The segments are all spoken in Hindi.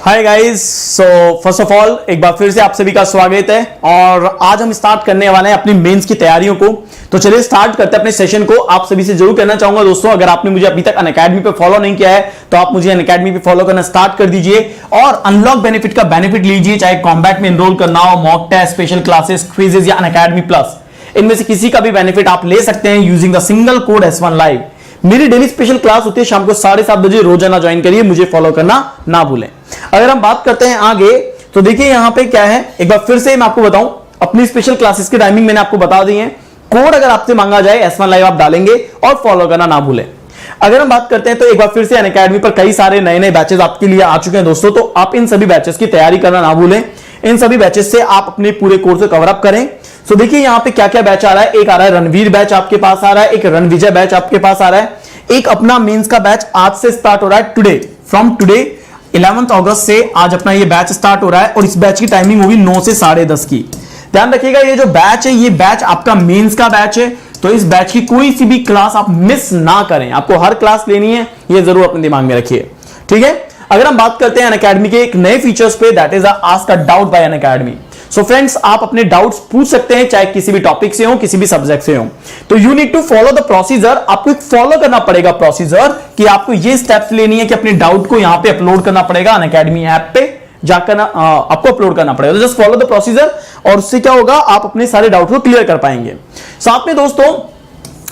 Hi guys, so first of all एक बार फिर से आप सभी का स्वागत है। और आज हम स्टार्ट करने वाले हैं अपनी मेंस की तैयारियों को। तो चलिए स्टार्ट करते हैं अपने सेशन को। आप सभी से जरूर कहना चाहूंगा दोस्तों, अगर आपने मुझे अभी तक अनअकैडमी पे फॉलो नहीं किया है तो आप मुझे अनअकैडमी पे फॉलो करना स्टार्ट कर दीजिए और अनलॉक बेनिफिट का बेनिफिट लीजिए। चाहे कॉम्बैट में एनरोल करना हो, mock test, special classes, quizzes या अनअकैडमी प्लस, इनमें से किसी का भी बेनिफिट आप ले सकते हैं using the single code S1 live. मेरी डेली स्पेशल क्लास होती है शाम को 7:30 बजे, रोजाना ज्वाइन करिए, मुझे फॉलो करना ना भूलें। अगर हम बात करते हैं आगे तो देखिए यहां पे क्या है, एक बार फिर से मैं आपको बताऊं, अपनी स्पेशल क्लासेस की टाइमिंग मैंने आपको बता दी है। कोड अगर आपसे मांगा जाए S1 लाइव आप डालेंगे और फॉलो करना ना भूलें। अगर हम बात करते हैं तो एक बार फिर से अनअकैडमी पर कई सारे नए नए बैचेस आपके लिए आ चुके हैं दोस्तों, तो आप इन सभी बैचेस की तैयारी करना ना भूलें। इन सभी बैचेस से आप अपने पूरे कोर्स को कवर अप करें। सो देखिए यहां पे क्या क्या बैच आ रहा है। एक आ रहा है रणवीर बैच आपके पास आ रहा है, एक रणविजय बैच आपके पास आ रहा है, एक अपना मेंस का बैच आज से स्टार्ट हो रहा है, टुडे फ्रॉम टुडे 11 अगस्त से आज अपना ये बैच स्टार्ट हो रहा है और इस बैच की टाइमिंग होगी 9 से 10:30 की। ध्यान रखिएगा ये जो बैच है ये बैच आपका मेंस का बैच है, तो इस बैच की कोई सी भी क्लास आप मिस ना करें। आपको हर क्लास लेनी है, ये जरूर अपने दिमाग में रखिए, ठीक है। अगर हम बात करते हैं अनअकैडमी के एक नए फीचर्स पे, that is ask a doubt bye Unacademy. So friends, आप अपने डाउट्स पूछ सकते हैं, चाहे किसी भी टॉपिक से हो, किसी भी सब्जेक्ट से हो। तो you need to follow the procedure. आपको एक फॉलो करना पड़ेगा प्रोसीजर कि आपको ये स्टेप्स लेनी है कि अपने डाउट को यहां पे अपलोड करना पड़ेगा, अनअकैडमी ऐप पे जाकर आपको अपलोड करना पड़ेगा। तो जस्ट फॉलो द प्रोसीजर और उससे क्या होगा, आप अपने सारे डाउट को क्लियर कर पाएंगे। साथ में दोस्तों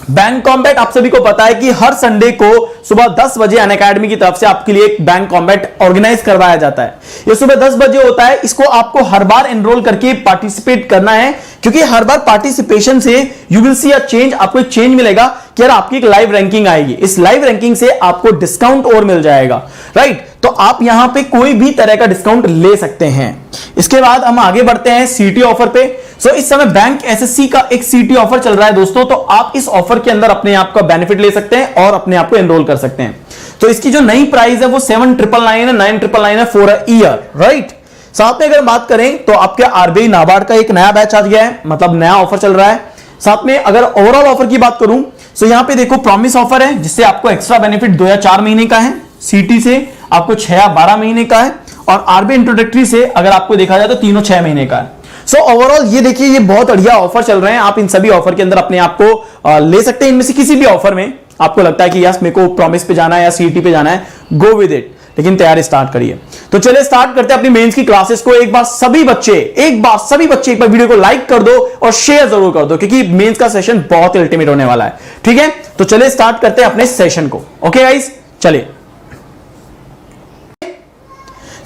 बैंक कॉम्बैट, आप सभी को पता है कि हर संडे को सुबह 10 बजे अनअकैडमी की तरफ से आपके लिए एक बैंक कॉम्बैट ऑर्गेनाइज करवाया जाता है। ये सुबह 10 बजे होता है। इसको आपको हर बार एनरोल करके पार्टिसिपेट करना है, क्योंकि हर बार पार्टिसिपेशन से you will see a change. आपको एक चेंज मिलेगा कि यार आपकी एक लाइव रैंकिंग आएगी। इस लाइव रैंकिंग से आपको डिस्काउंट और मिल जाएगा, राइट। तो आप यहां पे कोई भी तरह का डिस्काउंट ले सकते हैं। इसके बाद हम आगे बढ़ते हैं सीटी ऑफर पे। सो इस समय बैंक एसएससी का एक सीटी ऑफर चल रहा है दोस्तों, तो आप इस ऑफर के अंदर अपने आप का बेनिफिट ले सकते हैं और अपने आप को एनरोल कर सकते हैं। तो इसकी जो नई प्राइस है वो 7,999 है, 9,999 है फॉर अ ईयर, राइट। साथ में अगर बात करें तो आपके आरबीआई नाबार्ड का एक नया बैच आ गया है, मतलब नया ऑफर चल रहा है। साथ में अगर ओवरऑल ऑफर की बात करूं तो यहां पे देखो प्रॉमिस ऑफर है, जिससे आपको एक्स्ट्रा बेनिफिट 2 या 4 महीने का है, सीटी से आपको 6 या 12 महीने का है, और आरबीआई इंट्रोडक्टरी से अगर आपको देखा जाए तो तीनों 6 महीने का है। सो ओवरऑल ये देखिए ये बहुत बढ़िया ऑफर चल रहे हैं। आप इन सभी ऑफर के अंदर अपने आप को ले सकते हैं। इनमें से किसी भी ऑफर में आपको लगता है कि यस मेरे को प्रॉमिस पे जाना है या सीटी पे जाना है, गो विद इट, लेकिन तैयारी स्टार्ट करिए। तो चलिए स्टार्ट करते हैं अपनी मेंस की क्लासेस को। एक बार सभी बच्चे एक बार वीडियो को लाइक कर दो और शेयर जरूर कर दो, क्योंकि मेंस का सेशन बहुत अल्टीमेट होने वाला है, ठीक है। तो चलिए स्टार्ट करते हैं अपने सेशन को। ओके गाइस, चलिए।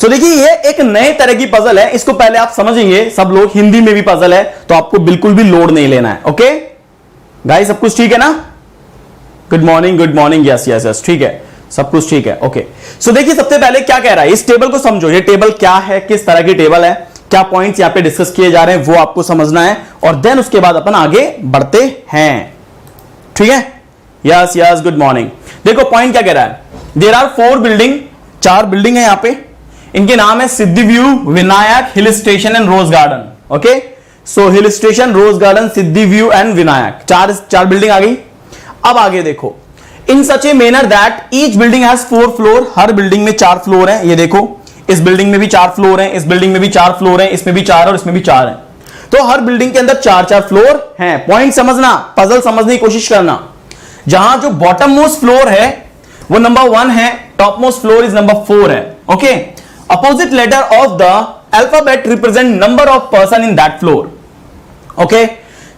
तो देखिए ये एक नए तरह की पजल है, इसको पहले आप समझेंगे सब लोग। हिंदी में भी पजल है, तो आपको बिल्कुल भी लोड नहीं लेना है। ओके गाइस, सब कुछ ठीक है ना? Good morning, yes yes yes, ठीक है, सब कुछ ठीक है। ओके सो देखिए सबसे पहले क्या कह रहा है, इस टेबल को समझो। ये टेबल क्या है, किस तरह की टेबल है, क्या पॉइंट्स यहां पे डिस्कस किए जा रहे हैं, वो आपको समझना है, और देन उसके बाद अपन आगे बढ़ते हैं, ठीक है। Yes yes, good morning. देखो पॉइंट क्या कह रहा है, देयर आर 4 बिल्डिंग, 4 बिल्डिंग है यहां पे। इनके नाम है Siddhi view, Vinayak, hill station and rose garden. Okay so hill station, rose garden, Siddhi view and Vinayak, चार बिल्डिंग आ गई। अब आगे देखो, in such a manner that each building has 4 floor, हर बिल्डिंग में 4 फ्लोर है। ये देखो इस बिल्डिंग में भी 4 फ्लोर है, इस बिल्डिंग में भी 4 फ्लोर है, इसमें भी 4 और इसमें भी 4 है। तो हर बिल्डिंग के अंदर 4-4 फ्लोर है। पॉइंट समझना, पजल समझने की कोशिश करना। जहां जो बॉटम मोस्ट फ्लोर है वो नंबर 1 है, top most floor is number 4 है। Okay, opposite letter of the alphabet represent number of person in that floor. Okay,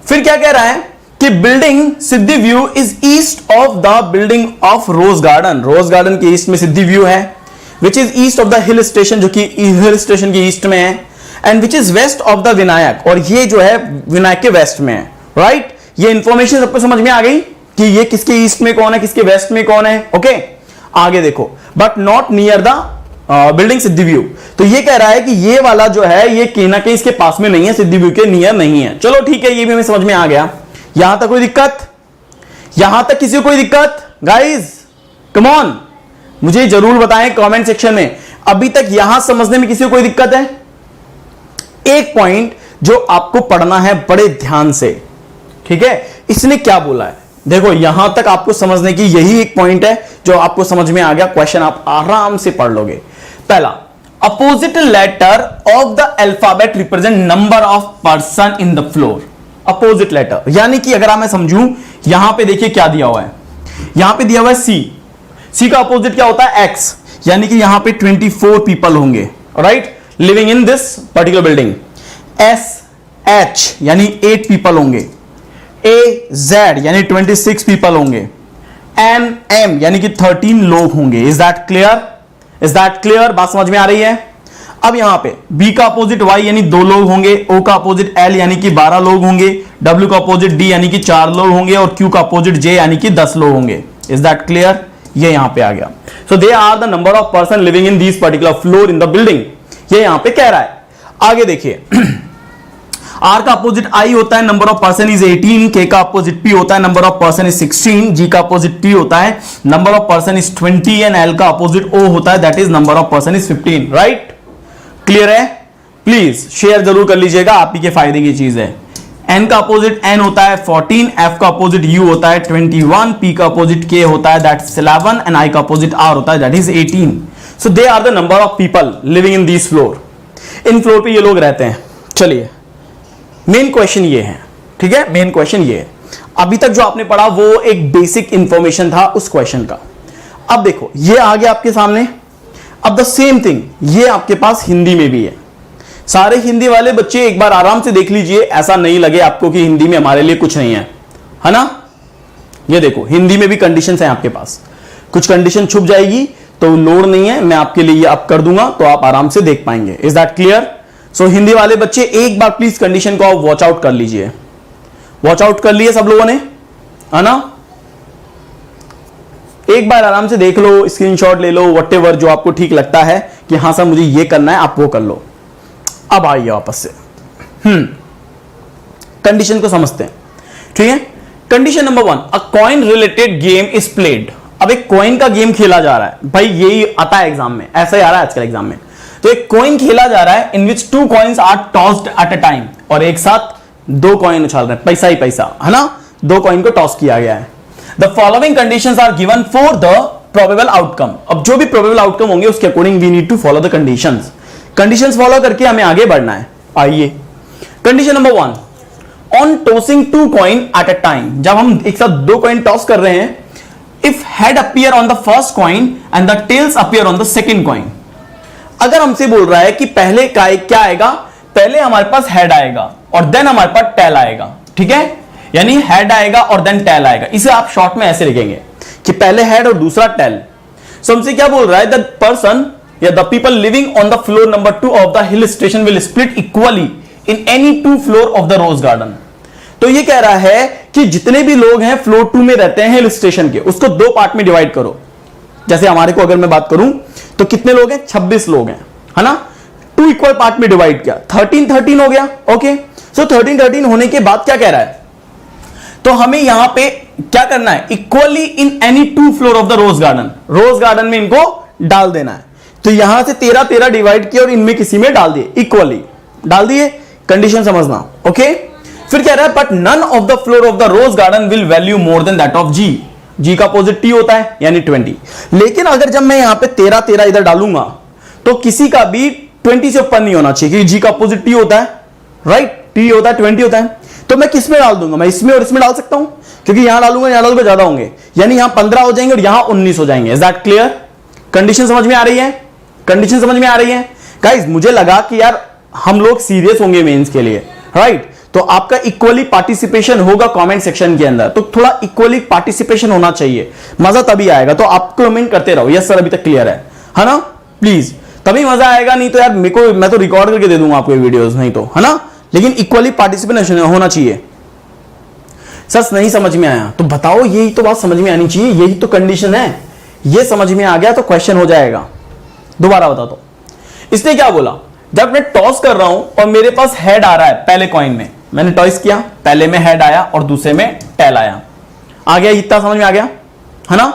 फिर क्या कह रहा है कि building Siddhi view is east of the building of rose garden. Rose garden के ईस्ट में सिद्धि व्यू है, which is east of the hill station, जो कि हिल स्टेशन के ईस्ट में है, and which is west of the Vinayak, और ये जो है विनायक के वेस्ट में है, राइट। ये इंफॉर्मेशन सबको समझ में आ गई कि ये किसके ईस्ट में कौन है, किसके वेस्ट में कौन है। ओके आगे देखो, but not near the building Siddhi view. तो ये कह रहा है कि ये वाला जो है ये कहीं ना कहीं इसके पास में नहीं है, सिद्धि व्यू के नियर नहीं है। चलो ठीक है, ये भी हमें समझ में आ गया। यहां तक कोई दिक्कत, यहां तक किसी को कोई दिक्कत? गाइज कम ऑन, मुझे जरूर बताएं कमेंट सेक्शन में, अभी तक यहां समझने में किसी को कोई दिक्कत है? एक पॉइंट जो आपको पढ़ना है बड़े ध्यान से, ठीक है। इसने क्या बोला है, देखो यहां तक आपको समझने की यही एक पॉइंट है जो आपको समझ में आ गया। क्वेश्चन आप आराम से पढ़ लोगे। पहला, opposite letter of the alphabet represent number of person in the floor. Opposite letter यानी कि अगर मैं समझूं, यहां पे देखिए क्या दिया हुआ है, यहां पे दिया हुआ है सी का अपोजिट क्या होता है एक्स, यानी कि यहां पे 24 पीपल होंगे, right, living in this particular building. S H यानी 8 पीपल होंगे। ए जेड यानी 26 पीपल होंगे। एन एम यानी कि 13 लोग होंगे। Is that clear? Is that clear? बात समझ में आ रही है? अब यहां पे बी का अपोजिट वाई यानी 2 लोग होंगे। ओ का अपोजिट एल यानी कि 12 लोग होंगे। डब्ल्यू का अपोजिट डी यानी कि 4 लोग होंगे और क्यू का अपोजिट जे यानी कि 10 लोग होंगे। Is that clear? ये यहां पे आ गया। So they are the number of person living in this particular floor in the building, ये यहां पे कह रहा है। आगे देखिए, आर का अपोजिट आई होता है, नंबर ऑफ पर्सन इज 18। के का अपोजिट पी होता है, नंबर ऑफ पर्सन इज 16। जी का अपोजिट टी होता है, number of person is 20 and L का अपोजिट ओ होता है, that is number of person is 15। Right? Clear है? प्लीज शेयर जरूर कर लीजिएगा, आप ही के फायदे की चीज है। एन का अपोजिट एन होता है 14, एफ का अपोजिट यू होता है 21, पी का अपोजिट के होता है दैट इज 11 एंड आई का अपोजिट आर होता है that is 18। So they are the number of people living in this floor. इन फ्लोर पे ये लोग रहते हैं। चलिए, मेन क्वेश्चन ये है, ठीक है, मेन क्वेश्चन ये है। अभी तक जो आपने पढ़ा वो एक बेसिक इंफॉर्मेशन था उस क्वेश्चन का। अब देखो ये आ गया आपके सामने। अब द सेम थिंग ये आपके पास हिंदी में भी है। सारे हिंदी वाले बच्चे एक बार आराम से देख लीजिए, ऐसा नहीं लगे आपको कि हिंदी में हमारे लिए कुछ नहीं है ना। ये देखो हिंदी में भी कंडीशंस हैं आपके पास, कुछ कंडीशन छुप जाएगी तो लोड नहीं है, मैं आपके लिए अब कर दूंगा तो आप आराम से देख पाएंगे। Is that clear? So Hindi वाले बच्चे एक बार प्लीज कंडीशन को आप वॉच आउट कर लीजिए। वॉच आउट कर लिए सब लोगों ने, है ना? एक बार आराम से देख लो, स्क्रीनशॉट ले लो, व्हाटएवर जो आपको ठीक लगता है कि हाँ सर मुझे ये करना है, आप वो कर लो। अब आइए वापस से कंडीशन को समझते हैं, ठीक है। Condition number 1, a coin related game is played. अब एक कॉइन का गेम खेला जा रहा है, भाई यही आता है एग्जाम में, ऐसा ही आ रहा है आजकल एग्जाम में। तो एक कॉइन खेला जा रहा है in which 2 coins are tossed at a time, और एक साथ 2 कॉइन उछाल रहे हैं, पैसा ही पैसा, है ना। 2 कॉइन को टॉस किया गया है। The following conditions are given for the probable outcome. अब जो भी प्रोबेबल आउटकम होंगे उसके according we need to follow the conditions. Conditions follow करके हमें आगे बढ़ना है। आइए, condition number 1, on tossing 2 coin at a time. जब हम एक साथ 2 कॉइन टॉस कर रहे हैं, if head appear on the first coin and the tails appear on the second coin. अगर हमसे बोल रहा है कि पहले क्या आएगा, पहले हमारे पास हेड आएगा और देन हमारे पास टेल आएगा, ठीक है, यानी हेड आएगा और देन टेल आएगा। इसे आप शॉर्ट में ऐसे लिखेंगे कि पहले हेड और दूसरा टेल। सो हमसे क्या बोल रहा है, द पर्सन या the people living on the floor number 2 of the hill station will split equally in any 2 floor of the rose garden. तो ये कह रहा है कि जितने भी लोग हैं फ्लोर 2 में रहते हैं हिल स्टेशन के, उसको 2 पार्ट में डिवाइड करो। जैसे हमारे को अगर मैं बात करूं तो कितने लोग हैं, 26 लोग हैं, है ना। 2 इक्वल पार्ट में डिवाइड किया, 13 हो गया। ओके, सो 13 होने के बाद क्या कह रहा है, तो हमें यहां पे क्या करना है, equally in any 2 floor of the rose garden. Rose garden में इनको डाल देना है। तो यहां से 13 डिवाइड किया और इनमें किसी में डाल दिए, इक्वली डाल दिए। कंडीशन समझना, ओके। फिर कह रहा है but none of the floor of the rose garden will value more than that of G. G का अपोजिट टी होता है यानी 20। लेकिन अगर जब मैं यहां पे 13 इधर डालूंगा तो किसी का भी 20 से ऊपर नहीं होना चाहिए, क्योंकि जी का अपोजिट टी होता है, राइट, टी होता है 20 होता है। तो मैं किस में डाल दूंगा, मैं इसमें और इसमें डाल सकता हूं, क्योंकि यहां डालूंगा यहां डालूंगा ज्यादा होंगे, यानी यहां 15 हो जाएंगे और यहां 19 हो जाएंगे। Is that clear? कंडीशन समझ में आ रही है? कंडीशन समझ में आ रही है गाइस? मुझे लगा कि यार हम लोग सीरियस होंगे मेंस के लिए, राइट। तो आपका इक्वली पार्टिसिपेशन होगा कमेंट सेक्शन के अंदर, तो थोड़ा इक्वली पार्टिसिपेशन होना चाहिए, मजा तभी आएगा। तो आप कमेंट करते रहो, यस सर अभी तक क्लियर है ना, प्लीज, तभी मजा आएगा। नहीं तो यार मेरे को, मैं तो रिकॉर्ड करके दे दूंगा आपको वीडियोस, नहीं तो, है ना। लेकिन इक्वली पार्टिसिपेशन होना चाहिए। सर नहीं समझ में आया तो बताओ, यही तो बात समझ में आनी चाहिए, यही तो कंडीशन है। ये समझ में आ गया तो क्वेश्चन हो जाएगा। दोबारा बता दो, इसने क्या बोला, जब मैं टॉस कर रहा हूं और मेरे पास हेड आ रहा है पहले कॉइन में, मैंने टॉस किया, पहले में हेड आया और दूसरे में टेल आया। आ गया, इतना समझ में आ गया, है ना।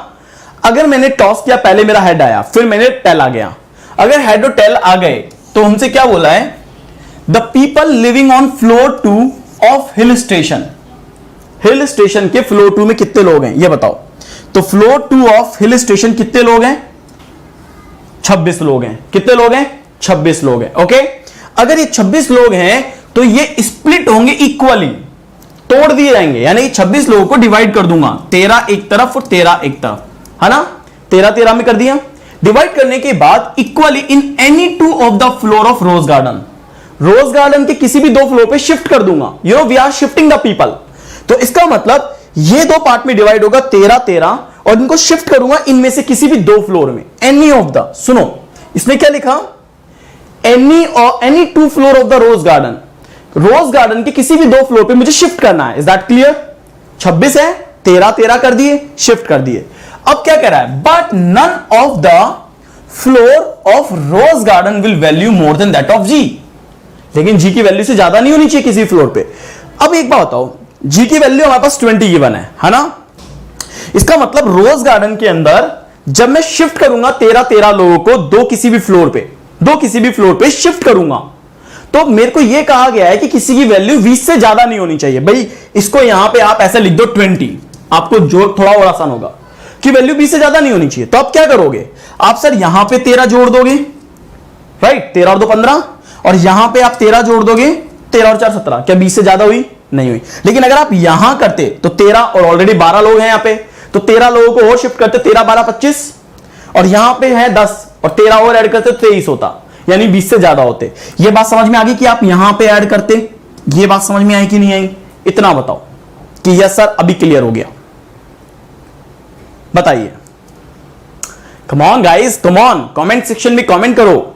अगर मैंने टॉस किया, पहले मेरा हेड आया, फिर मैंने टेल आ गया। अगर हेड और टेल आ गए तो हमसे क्या बोला है, the people living on floor 2 of hill station. Hill station के फ्लोर 2 में कितने लोग हैं ये बताओ। तो फ्लोर 2 ऑफ हिल स्टेशन कितने लोग हैं, 26 लोग हैं। कितने लोग हैं, 26 लोग हैं। ओके, अगर ये 26 लोग हैं तो ये स्प्लिट होंगे इक्वली, तोड़ दिए जाएंगे, यानी 26 लोगों को डिवाइड कर दूंगा, 13 एक तरफ और 13 एक तरफ, है ना, 13 में कर दिया। डिवाइड करने के बाद equally in any two of the floor of rose garden, rose garden के किसी भी 2 फ्लोर पे शिफ्ट कर दूंगा। You know we are shifting the people, तो इसका मतलब ये 2 पार्ट में डिवाइड होगा 13 और इनको शिफ्ट करूंगा इनमें से किसी भी 2 फ्लोर में, एनी ऑफ द, सुनो इसने क्या लिखा, any 2 floor of the rose garden, rose garden के किसी भी 2 फ्लोर पे मुझे शिफ्ट करना है। Is that clear? 26 है, 13 कर दिए, शिफ्ट कर दिए। अब क्या कह रहा है, but none of the floor of rose garden will value more than that of G, लेकिन जी की वैल्यू से ज्यादा नहीं होनी चाहिए किसी फ्लोर पे। अब एक बात बताओ, जी की वैल्यू हमारे पास 20 गिवन है ना, इसका मतलब रोज गार्डन के अंदर जब मैं शिफ्ट करूंगा 13 लोगों को 2 किसी भी फ्लोर पे शिफ्ट करूंगा, तो मेरे को यह कहा गया है कि किसी की वैल्यू 20 से ज्यादा नहीं होनी चाहिए। भाई इसको यहां पे आप ऐसे लिख दो 20, आपको जो थोड़ा और आसान होगा कि वैल्यू 20 से ज्यादा नहीं होनी चाहिए। तो आप क्या करोगे, आप सर यहां पे 13 जोड़ दोगे, राइट, 13 और 2 15, और यहां पे आप 13 जोड़ दोगे, 13 और 4 17, क्या 20 से ज्यादा हुई? नहीं हुई। लेकिन अगर आप यहां करते तो 13 और ऑलरेडी 12 लोग हैं यहां पे, तो 13 लोगों को और शिफ्ट करते, 13 12 25, और यहां पे है 10 और 13 और ऐड करते 23 होता, यानी 20 से ज्यादा होते। यह बात समझ में आ गई कि आप यहां पे ऐड करते, यह बात समझ में आई कि नहीं आई? इतना बताओ कि यस सर अभी क्लियर हो गया, बताइए। Come on guys, come on, comment section में कमेंट करो।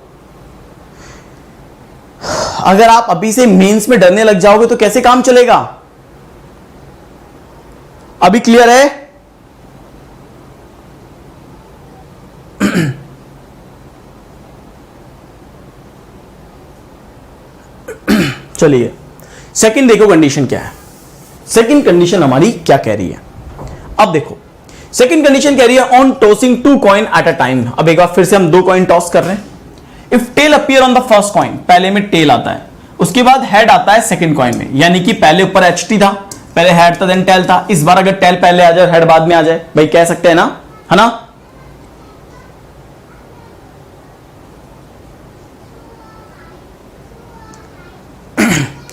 अगर आप अभी से मेंस में डरने लग जाओगे तो कैसे काम चलेगा? अभी क्लियर है? चलिए सेकंड देखो कंडीशन क्या है। सेकंड कंडीशन हमारी क्या कह रही है, अब देखो सेकंड कंडीशन कह रही है on tossing 2 coin at a time. अब एक बार फिर से हम 2 कॉइन टॉस कर रहे हैं। If tail appear on the first coin, पहले में टेल आता है, उसके बाद हेड आता है सेकंड कॉइन में, यानी कि पहले ऊपर एचटी था, पहले हेड था देन टेल था। इस बार अगर टेल पहले आ जाए हेड बाद में आ जाए, भाई कह सकते हैं ना, है ना?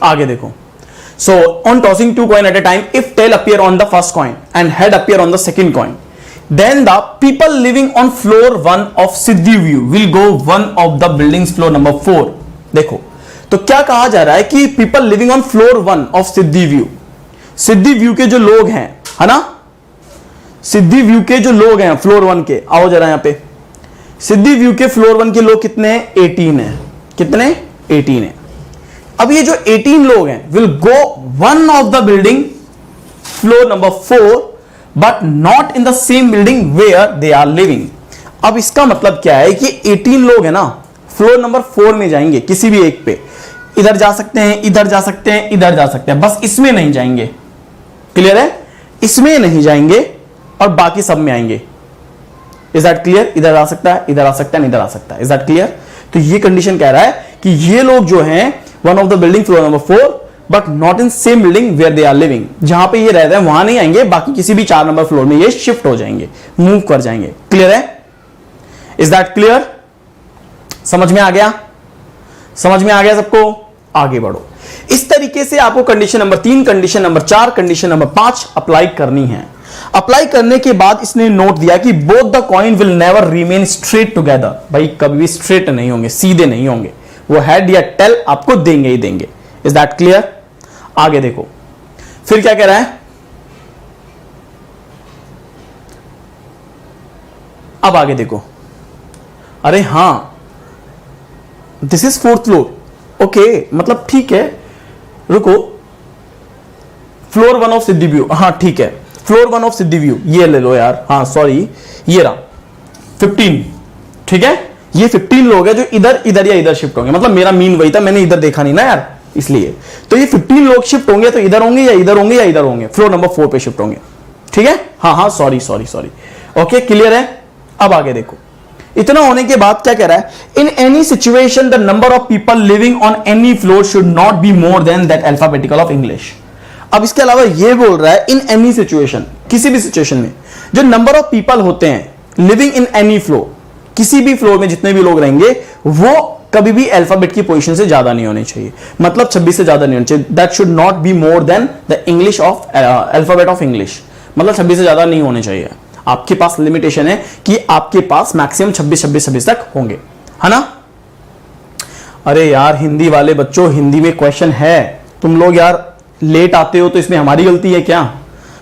आगे देखो, so on tossing 2 coin at a time, if tail appear on the first coin and head appear on the second coin, then the people living on floor 1 of Siddhi view will go one of the buildings floor number 4। देखो तो क्या कहा जा रहा है कि people living on floor 1 of Siddhi view, Siddhi view के जो लोग हैं, है ना, सिद्धि व्यू के जो लोग हैं फ्लोर 1 के, आओ जरा यहां पे, सिद्धि व्यू के फ्लोर 1 के लोग कितने हैं? 18 है। कितने? 18 है। अब ये जो 18 लोग हैं will go one of the building floor number 4 but not in the same building where they are living. अब इसका मतलब क्या है कि 18 लोग हैं ना, फ्लोर नंबर 4 में जाएंगे किसी भी एक पे, इधर जा सकते हैं, इधर जा सकते हैं, इधर जा सकते हैं, बस इसमें नहीं जाएंगे। क्लियर है? इसमें नहीं जाएंगे और बाकी सब में आएंगे। Is that clear? इधर आ सकता है, इधर आ सकता है, इधर आ सकता है। Is that clear? तो ये कंडीशन कह रहा है कि ये लोग जो हैं one of the building floor number 4 but not in same building where they are living, जहां पे ये रहते हैं वहां नहीं आएंगे, बाकी किसी भी 4 नंबर फ्लोर में ये शिफ्ट हो जाएंगे, मूव कर जाएंगे। क्लियर है? Is that clear? समझ में आ गया? समझ में आ गया सबको? आगे बढ़ो। इस तरीके से आपको condition number 3, condition number 4, condition number 5 apply करनी है। अप्लाई करने के बाद इसने नोट दिया कि both the coin will never remain straight together. भाई कभी भी स्ट्रेट नहीं होंगे, सीधे नहीं होंगे, वो हेड या टेल आपको देंगे ही देंगे। Is that clear? आगे देखो फिर क्या कह रहा है, अब आगे देखो। अरे हां, this is 4th floor, okay, मतलब ठीक है, रुको, फ्लोर 1 ऑफ सिद्धि व्यू, हाँ ठीक है, फ्लोर 1 ऑफ सिद्धि व्यू ये ले लो यार, हाँ सॉरी, ये रहा 15, ठीक है, ये 15 लोग हैं जो इधर इधर या इधर शिफ्ट होंगे, मतलब मेरा मीन वही था, मैंने इधर देखा नहीं ना यार, इसलिए तो ये 15 लोग शिफ्ट होंगे तो इधर होंगे या इधर होंगे या इधर होंगे, फ्लोर नंबर 4 पे शिफ्ट होंगे। ठीक है, हाँ हाँ sorry sorry sorry, okay clear है। अब आगे देखो, इतना होने के बाद क्या कह रहा है, in any situation the number of people living on any floor should not be more than that alphabetical of English. अब इसके अलावा ये बोल रहा है इन एनी सिचुएशन, किसी भी सिचुएशन में जो नंबर ऑफ पीपल होते हैं लिविंग इन एनी फ्लोर, किसी भी फ्लोर में जितने भी लोग रहेंगे वो कभी भी अल्फाबेट की पोजीशन से ज्यादा नहीं होनी चाहिए, मतलब 26 से ज्यादा नहीं होनी चाहिए। That should not be more than the English of alphabet of English, मतलब 26 से ज्यादा नहीं होने चाहिए। आपके पास लिमिटेशन है कि आपके पास मैक्सिमम 26 तक होंगे, है ना। अरे यार हिंदी वाले बच्चों, हिंदी में क्वेश्चन है, तुम लोग यार लेट आते हो तो इसमें हमारी गलती है क्या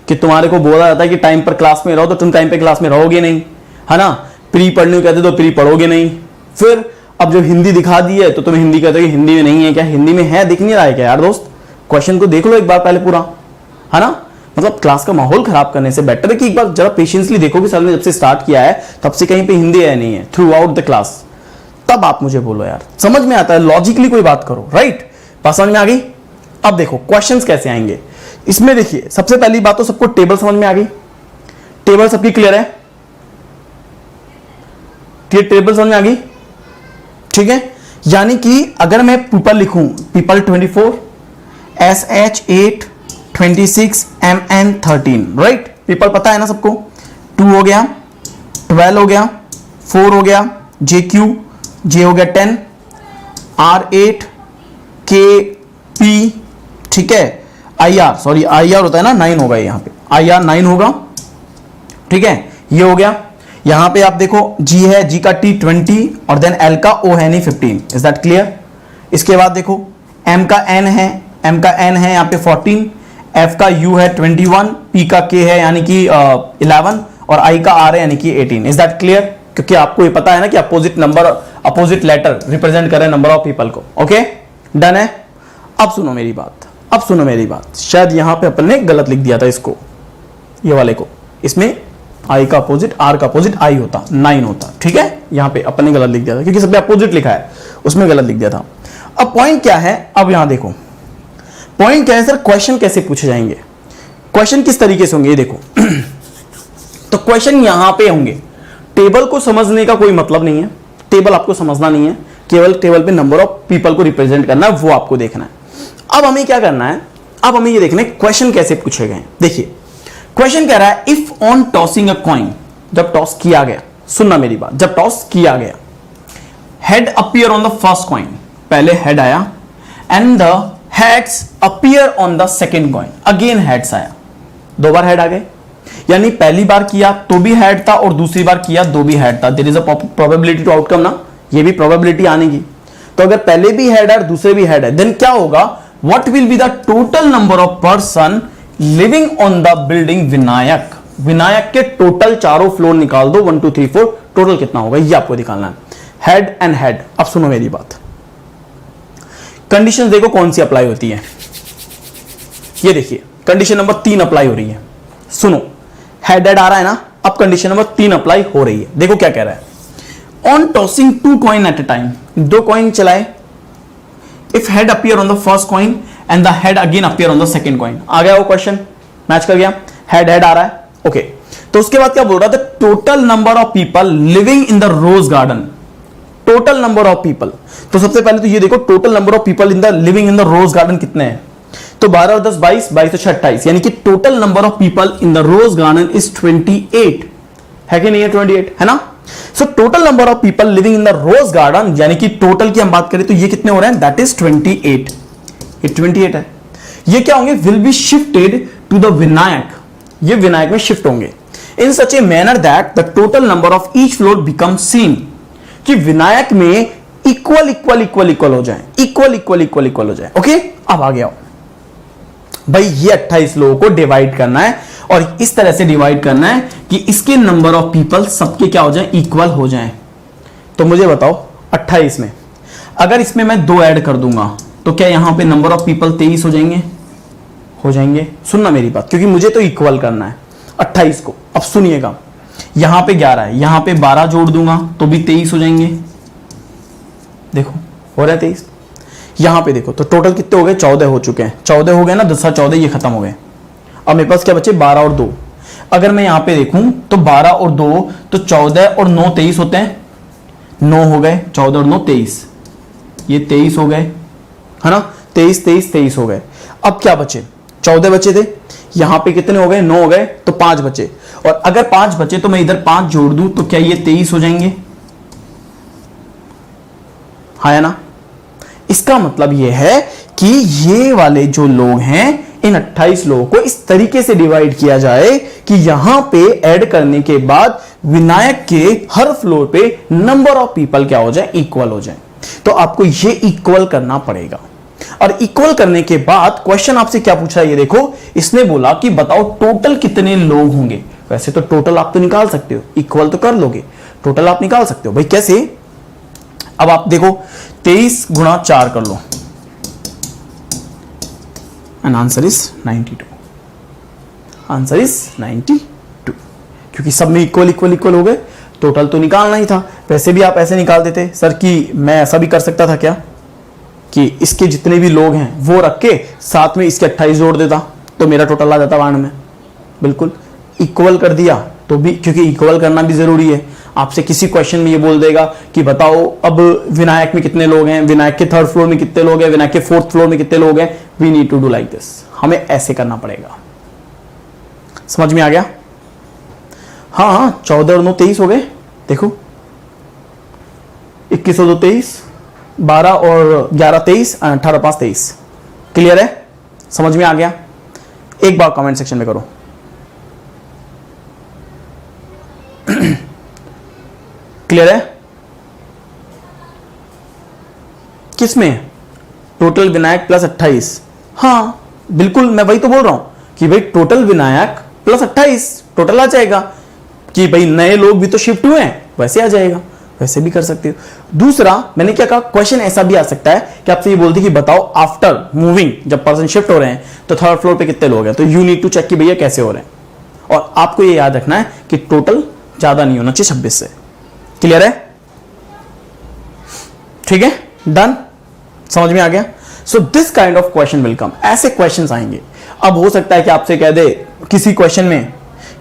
कि तुम्हारे को बोला जाता है कि टाइम पर क्लास में रहो, तो तुम टाइम पे क्लास में रहोगे नहीं, है ना। प्री पढ़ने को कहते तो प्री पढ़ोगे नहीं, फिर अब जब हिंदी दिखा दी है तो तुम हिंदी कहते हो कि हिंदी में नहीं है क्या, हिंदी में है, दिख नहीं रहा है क्या यार दोस्त, क्वेश्चन को देख लो एक बार पहले पूरा, है ना। मतलब क्लास का माहौल खराब करने से बेटर है कि एक बार जरा पेशेंसली देखो कि सर ने जब से स्टार्ट किया है तब से कहीं पे हिंदी है नहीं है थ्रू आउट द क्लास, तब आप मुझे बोलो यार, समझ में आता है, लॉजिकली कोई बात करो, राइट। बात समझ में आ गई। अब देखो क्वेश्चंस कैसे आएंगे इसमें, देखिए सबसे पहली बात तो सबको टेबल समझ में आ गई, टेबल सबकी क्लियर है, टेबल समझ में आ गई, ठीक है। यानी कि अगर मैं पीपल लिखूं, people 24, SH8, 26, MN 13, right. People पता है ना सबको, 2 हो गया, 12 हो गया, 4 हो गया, JQ, J हो गया 10, R8, KP, ठीक है, IR, सॉरी IR होता है ना 9 होगा, यहां पे IR 9 होगा, ठीक है, ये हो गया। यहां पे आप देखो G है, G का T 20 और देन L का O है नहीं 15, इज दैट क्लियर। इसके बाद देखो M का N है, M का N है यहां पे 14, F का U है 21, P का K है यानी कि 11 और I का R है यानी कि 18, इज दैट क्लियर। क्योंकि आपको ये पता है ना कि opposite number, opposite letter represent करे नंबर ऑफ पीपल को, ओके डन है। अब सुनो मेरी बात, अब सुनो मेरी बात, शायद यहां पे अपन ने गलत लिख दिया था इसको, ये वाले को, इसमें I का अपोजिट, R का अपोजिट I होता, 9 होता, ठीक है। यहां पे अपन ने गलत लिख दिया था क्योंकि सब पे अपोजिट लिखा है, उसमें गलत लिख दिया था। अब पॉइंट क्या है, अब यहां देखो पॉइंट क्या है सर, क्वेश्चन कैसे पूछे जाएंगे, क्वेश्चन किस तरीके से होंगे ये देखो। तो क्वेश्चन यहां पे होंगे, टेबल को समझने का कोई मतलब नहीं है, टेबल आपको समझना नहीं है, केवल टेबल पे नंबर ऑफ पीपल को रिप्रेजेंट करना है, वो आपको देखना है। अब हमें क्या करना है, अब हमें ये देखना है क्वेश्चन कैसे पूछे गए। देखिए क्वेश्चन कह रहा है if on tossing a coin, जब टॉस किया गया, सुनना मेरी बात, जब टॉस किया गया, head appear on the first coin, पहले हेड आया, and the heads appear on the second coin, again heads आया, 2 बार हेड आ गए, यानी पहली बार किया तो भी हेड था और दूसरी बार किया तो भी हेड था, there is a probability two outcome ना, ये भी प्रोबेबिलिटी आने की। तो अगर पहले भी हेड है और दूसरे भी हेड है, देन क्या होगा, what will be the total number of person living on the building Vinayak, Vinayak के टोटल चारों फ्लोर निकाल दो, 1 2 3 4, टोटल कितना होगा ये आपको निकालना है, हेड एंड हेड। अब सुनो मेरी बात, कंडीशन देखो कौन सी अप्लाई होती है, ये देखिए कंडीशन नंबर 3 अप्लाई हो रही है, सुनो हेड हेड आ रहा है ना, अब कंडीशन नंबर 3 अप्लाई हो रही है, देखो क्या कह रहा है, on tossing 2 coin at a time, 2 coin चलाए, if head appear on the first coin and the head again appear on the second coin, आ गया वो क्वेश्चन, मैच कर गया, हेड हेड आ रहा है, ओके। तो उसके बाद क्या बोल रहा था, total number of people living in the rose garden, total number of people. तो सबसे पहले तो ये देखो total number of people in the living in the rose garden कितने हैं, तो 12 और 10 22, 22 और 6 28, यानी कि total number of people in the rose garden is 28, है कि नहीं है, 28 है ना। So total number of people living in the rose garden, यानी कि टोटल की हम बात करें तो ये कितने हो रहे हैं, दैट इज 28, ये 28 है। ये क्या होंगे, will be shifted to the Vinayak, ये विनायक में शिफ्ट होंगे, in such a manner that the total number of each floor become same, कि विनायक में इक्वल इक्वल इक्वल इक्वल हो जाए, इक्वल इक्वल इक्वल इक्वल हो जाए, ओके। अब आ गया भाई, ये 28 लोगों को डिवाइड करना है और इस तरह से डिवाइड करना है कि इसके नंबर ऑफ पीपल सबके क्या हो जाए, इक्वल हो जाए। तो मुझे बताओ 28 में अगर इसमें मैं 2 ऐड कर दूंगा तो क्या यहां पे नंबर ऑफ पीपल 23 हो जाएंगे, हो जाएंगे। सुनना मेरी बात, क्योंकि मुझे तो इक्वल करना है 28 को। अब सुनिएगा, यहां पे 11 है, यहां पे 12 जोड़ दूंगा तो भी 23 हो जाएंगे, देखो हो रहा है 23। यहां पे देखो तो टोटल कितने हो गए, 14 हो चुके हैं, 14 हो गए ना, 10 14 ये खत्म हो गए। अब मेरे पास क्या बचे, 12 और 2। अगर मैं यहां पे देखूं तो 12 और 2 तो 14 और 9 23 होते हैं, 9 हो गए, 14 और 9 23, ये 23 हो गए, है ना, 23 23 23 हो गए। अब क्या बचे, 14 बचे थे, यहां पे कितने हो गए, 9 हो गए, तो 5 बचे, और अगर 5 बचे तो मैं इधर 5 जोड़ दूं तो क्या ये 23 हो जाएंगे, हाँ या ना? इसका मतलब यह है कि ये वाले जो लोग हैं इन 28 लोगों को इस तरीके से डिवाइड किया जाए कि यहां पे ऐड करने के बाद विनायक के हर फ्लोर पे नंबर ऑफ पीपल क्या हो जाए, इक्वल हो जाए। तो आपको ये इक्वल करना पड़ेगा। और इक्वल करने के बाद क्वेश्चन आपसे क्या पूछा है, ये देखो, इसने बोला कि बताओ टोटल कितने लोग होंगे। वैसे तो टोटल आप तो निकाल सकते हो, इक्वल तो कर लोगे, टोटल आप निकाल सकते हो। भाई कैसे? अब आप देखो 23 गुणा 4 कर लो and answer is 92। Answer is 92 क्योंकि सब में इक्वल इक्वल इक्वल हो गए, टोटल तो निकालना ही था। वैसे भी आप ऐसे निकाल देते सर कि मैं ऐसा भी कर सकता था क्या कि इसके जितने भी लोग हैं वो रख के साथ में इसके 28 जोड़ देता तो मेरा टोटल आ जाता 92 में। बिल्कुल इक्वल कर दिया तो भी, क्योंकि इक्वल करना भी जरूरी है। आपसे किसी क्वेश्चन में ये बोल देगा कि बताओ अब विनायक में कितने लोग हैं, विनायक के 3rd फ्लोर में कितने लोग हैं, विनायक के 4th फ्लोर में कितने लोग हैं, we need to do like this. हमें ऐसे करना पड़ेगा। समझ में आ गया? हाँ 14 और 9 23 हो गए। देखो 21 और 2 23, 12 और 11 23, 18 5 23। क्लियर है? समझ में आ गया? एक बार कमेंट सेक्शन में करो। क्लियर है? किसमें? Total Vinayak plus 28। हाँ बिल्कुल, मैं वही तो बोल रहा हूं कि भाई टोटल विनायक प्लस 28 टोटल आ जाएगा कि भाई नए लोग भी तो शिफ्ट हुए हैं, वैसे आ जाएगा। वैसे भी कर सकते हो। दूसरा मैंने क्या कहा, क्वेश्चन ऐसा भी आ सकता है कि आपसे ये बोलती कि बताओ आफ्टर मूविंग, जब पर्सन शिफ्ट हो रहे हैं तो 3rd फ्लोर पे कितने लोग हैं, तो यू नीड टू चेक कि भैया कैसे हो रहे हैं। और आपको ये याद रखना है कि टोटल ज्यादा नहीं होना चाहिए 26 से। क्लियर है? ठीक है, डन, समझ में आ गया? So this kind of question will come, ऐसे क्वेश्चंस आएंगे। अब हो सकता है कि आपसे कह दे किसी क्वेश्चन में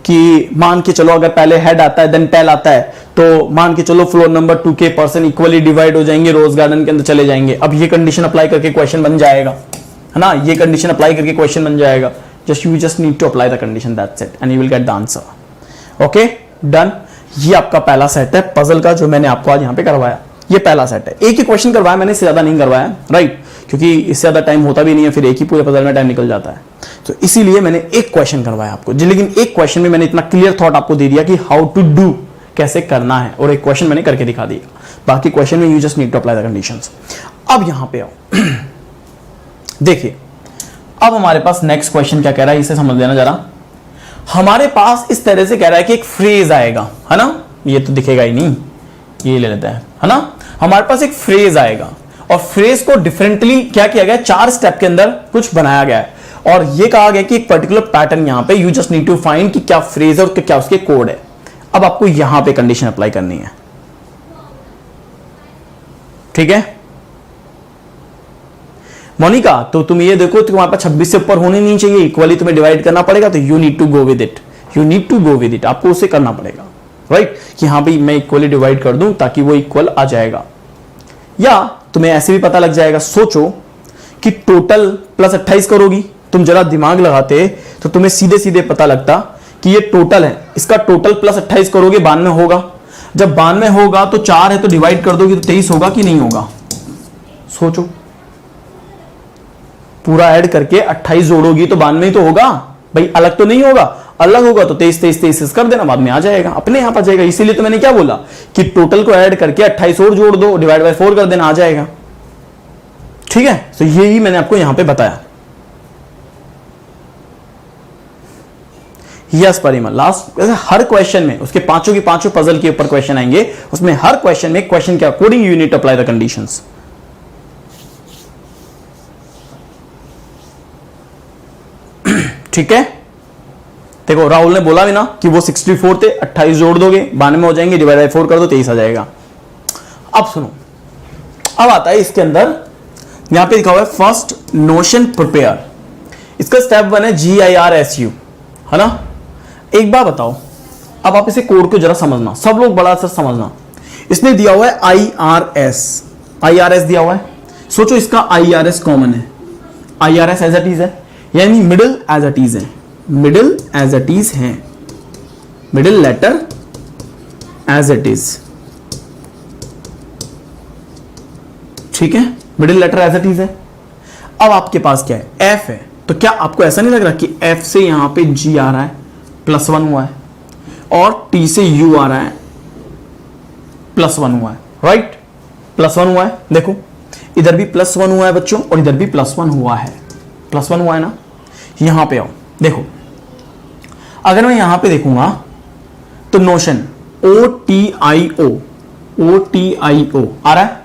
कि मान के चलो अगर पहले हेड आता है देन टेल आता है, तो मान के चलो फ्लोर नंबर 2 के पर्सन इक्वली डिवाइड हो जाएंगे, रोज गार्डन के अंदर चले जाएंगे। अब ये कंडीशन अप्लाई करके क्वेश्चन बन जाएगा, है ना? ये कंडीशन अप्लाई करके क्वेश्चन बन जाएगा। You just need to apply the condition, that's it, and you will get the answer. Okay done. ये आपका पहला सेट है पजल का जो मैंने आपको आज यहां पे करवाया। ये पहला सेट है, एक ही क्वेश्चन करवाया मैंने, इससे ज्यादा नहीं करवाया, राइट? क्योंकि इससे ज्यादा टाइम होता भी नहीं है, फिर एक ही पूरे पजल में टाइम निकल जाता है। तो इसीलिए मैंने एक क्वेश्चन करवाया आपको, लेकिन एक क्वेश्चन में मैंने इतना क्लियर थॉट आपको दे दिया कि हाउ टू डू, कैसे करना है, और एक क्वेश्चन मैंने करके दिखा दिया। बाकी क्वेश्चन में you just need to apply the conditions. अब यहां पे आओ देखिए, अब हमारे पास नेक्स्ट क्वेश्चन क्या कह रहा है, इसे समझ लेना जरा। हमारे पास इस तरह से कह रहा है कि एक फ्रेज आएगा, है ना? ये तो दिखेगा ही नहीं, ये ले लेते हैं, है ना? हमारे पास एक फ्रेज आएगा और फ्रेज को डिफरेंटली क्या किया गया, 4 स्टेप के अंदर कुछ बनाया गया है और ये कहा गया कि एक पर्टिकुलर पैटर्न यहां पे you just need to find कि क्या फ्रेज है और क्या उसके कोड है। अब आपको यहां पे कंडीशन अप्लाई करनी है, ठीक है मोनिका? तो तुम ये देखो, तुम्हारे पास 26 से ऊपर होनी नहीं चाहिए, इक्वली तुम्हें डिवाइड करना पड़ेगा, तो you need to go with it, you need to go with it, आपको उसे करना पड़ेगा, राइट? कि हाँ भाई मैं इक्वली डिवाइड कर दूं ताकि वो इक्वल आ जाएगा। या तुम्हें ऐसे भी पता लग जाएगा, सोचो कि टोटल प्लस 28 करोगी, तुम जरा दिमाग लगाते तो तुम्हें सीधे सीधे पता लगता कि ये टोटल है, इसका टोटल प्लस 28 करोगे 92 होगा। जब 92 होगा तो 4 है तो डिवाइड कर दोगे तो 23 होगा कि नहीं होगा? सोचो, पूरा ऐड करके 28 जोड़ोगी तो 92 तो होगा भाई, अलग तो नहीं होगा। अलग होगा तो 23 23 23 कर देना, बाद में आ जाएगा, अपने यहां पर आ जाएगा। इसीलिए तो मैंने क्या बोला कि टोटल को ऐड करके 28 और जोड़ दो, डिवाइड बाय 4 कर देना, आ जाएगा। ठीक है, तो यही मैंने आपको यहां पे बताया। यस परिमल, लास्ट हर क्वेश्चन में उसके पांचों की पांचों पजल के ऊपर क्वेश्चन आएंगे, उसमें हर क्वेश्चन में क्वेश्चन के according you need to apply the conditions. ठीक है, देखो राहुल ने बोला भी ना कि वो 64 थे, 28 जोड़ दोगे 92 हो जाएंगे, डिवाइड बाय 4 कर दो 23 आ जाएगा। अब सुनो, अब आता है इसके अंदर, यहां पे लिखा हुआ है फर्स्ट नोशन प्रिपेयर। इसका स्टेप 1 है GIRSU, है ना? एक बार बताओ, अब आप इसे कोड को जरा समझना, सब लोग बड़ा सा समझना। इसने दिया हुआ है IRS दिया हुआ है। सोचो इसका IRS कॉमन है, IRS एज इट इज है, यानी मिडिल एज इट इज है, मिडिल एज इट इज है, middle letter as it is. ठीक है, middle letter as it is है। अब आपके पास क्या है, एफ है, तो क्या आपको ऐसा नहीं लग रहा कि एफ से यहां पे जी आ रहा है, +1 हुआ है, और टी से यू आ रहा है, +1 हुआ है, राइट, +1 हुआ है। देखो इधर भी +1 हुआ है बच्चों, और इधर भी +1 हुआ है, +1 हुआ है ना। यहां पे आओ, देखो अगर मैं यहां पे देखूंगा तो नोशन OTIO आ रहा है।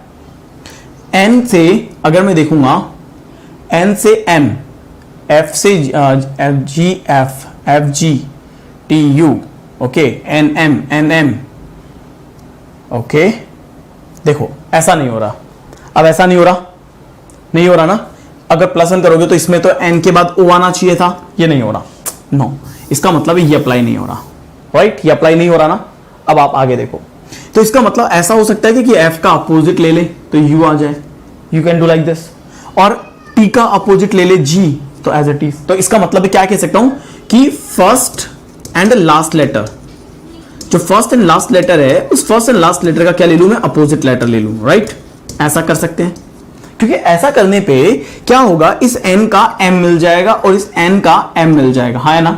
एन से अगर मैं देखूंगा, एन से एम, एफ से F G T U, okay, N M, okay. देखो ऐसा नहीं हो रहा, अब ऐसा नहीं हो रहा ना। अगर +1 करोगे तो इसमें तो एन के बाद ओ आना चाहिए था, ये नहीं हो रहा, नो। इसका मतलब है ये अप्लाई नहीं हो रहा, राइट, ये अप्लाई नहीं हो रहा ना। अब आप आगे देखो, तो इसका मतलब ऐसा हो सकता है कि एफ का अपोजिट ले ले तो यू आ जाए, you can do like this, और टी का अपोजिट ले ले जी, तो एज इट इज। तो इसका मतलब क्या कह सकता हूं कि फर्स्ट एंड लास्ट लेटर, जो फर्स्ट एंड लास्ट लेटर है, उस फर्स्ट एंड लास्ट लेटर का क्या ले लूं मैं, अपोजिट लेटर ले लूं, राइट। ऐसा कर सकते हैं, क्योंकि ऐसा करने पे क्या होगा, इस एन का एम मिल जाएगा और इस एन का एम मिल जाएगा, हाँ है ना।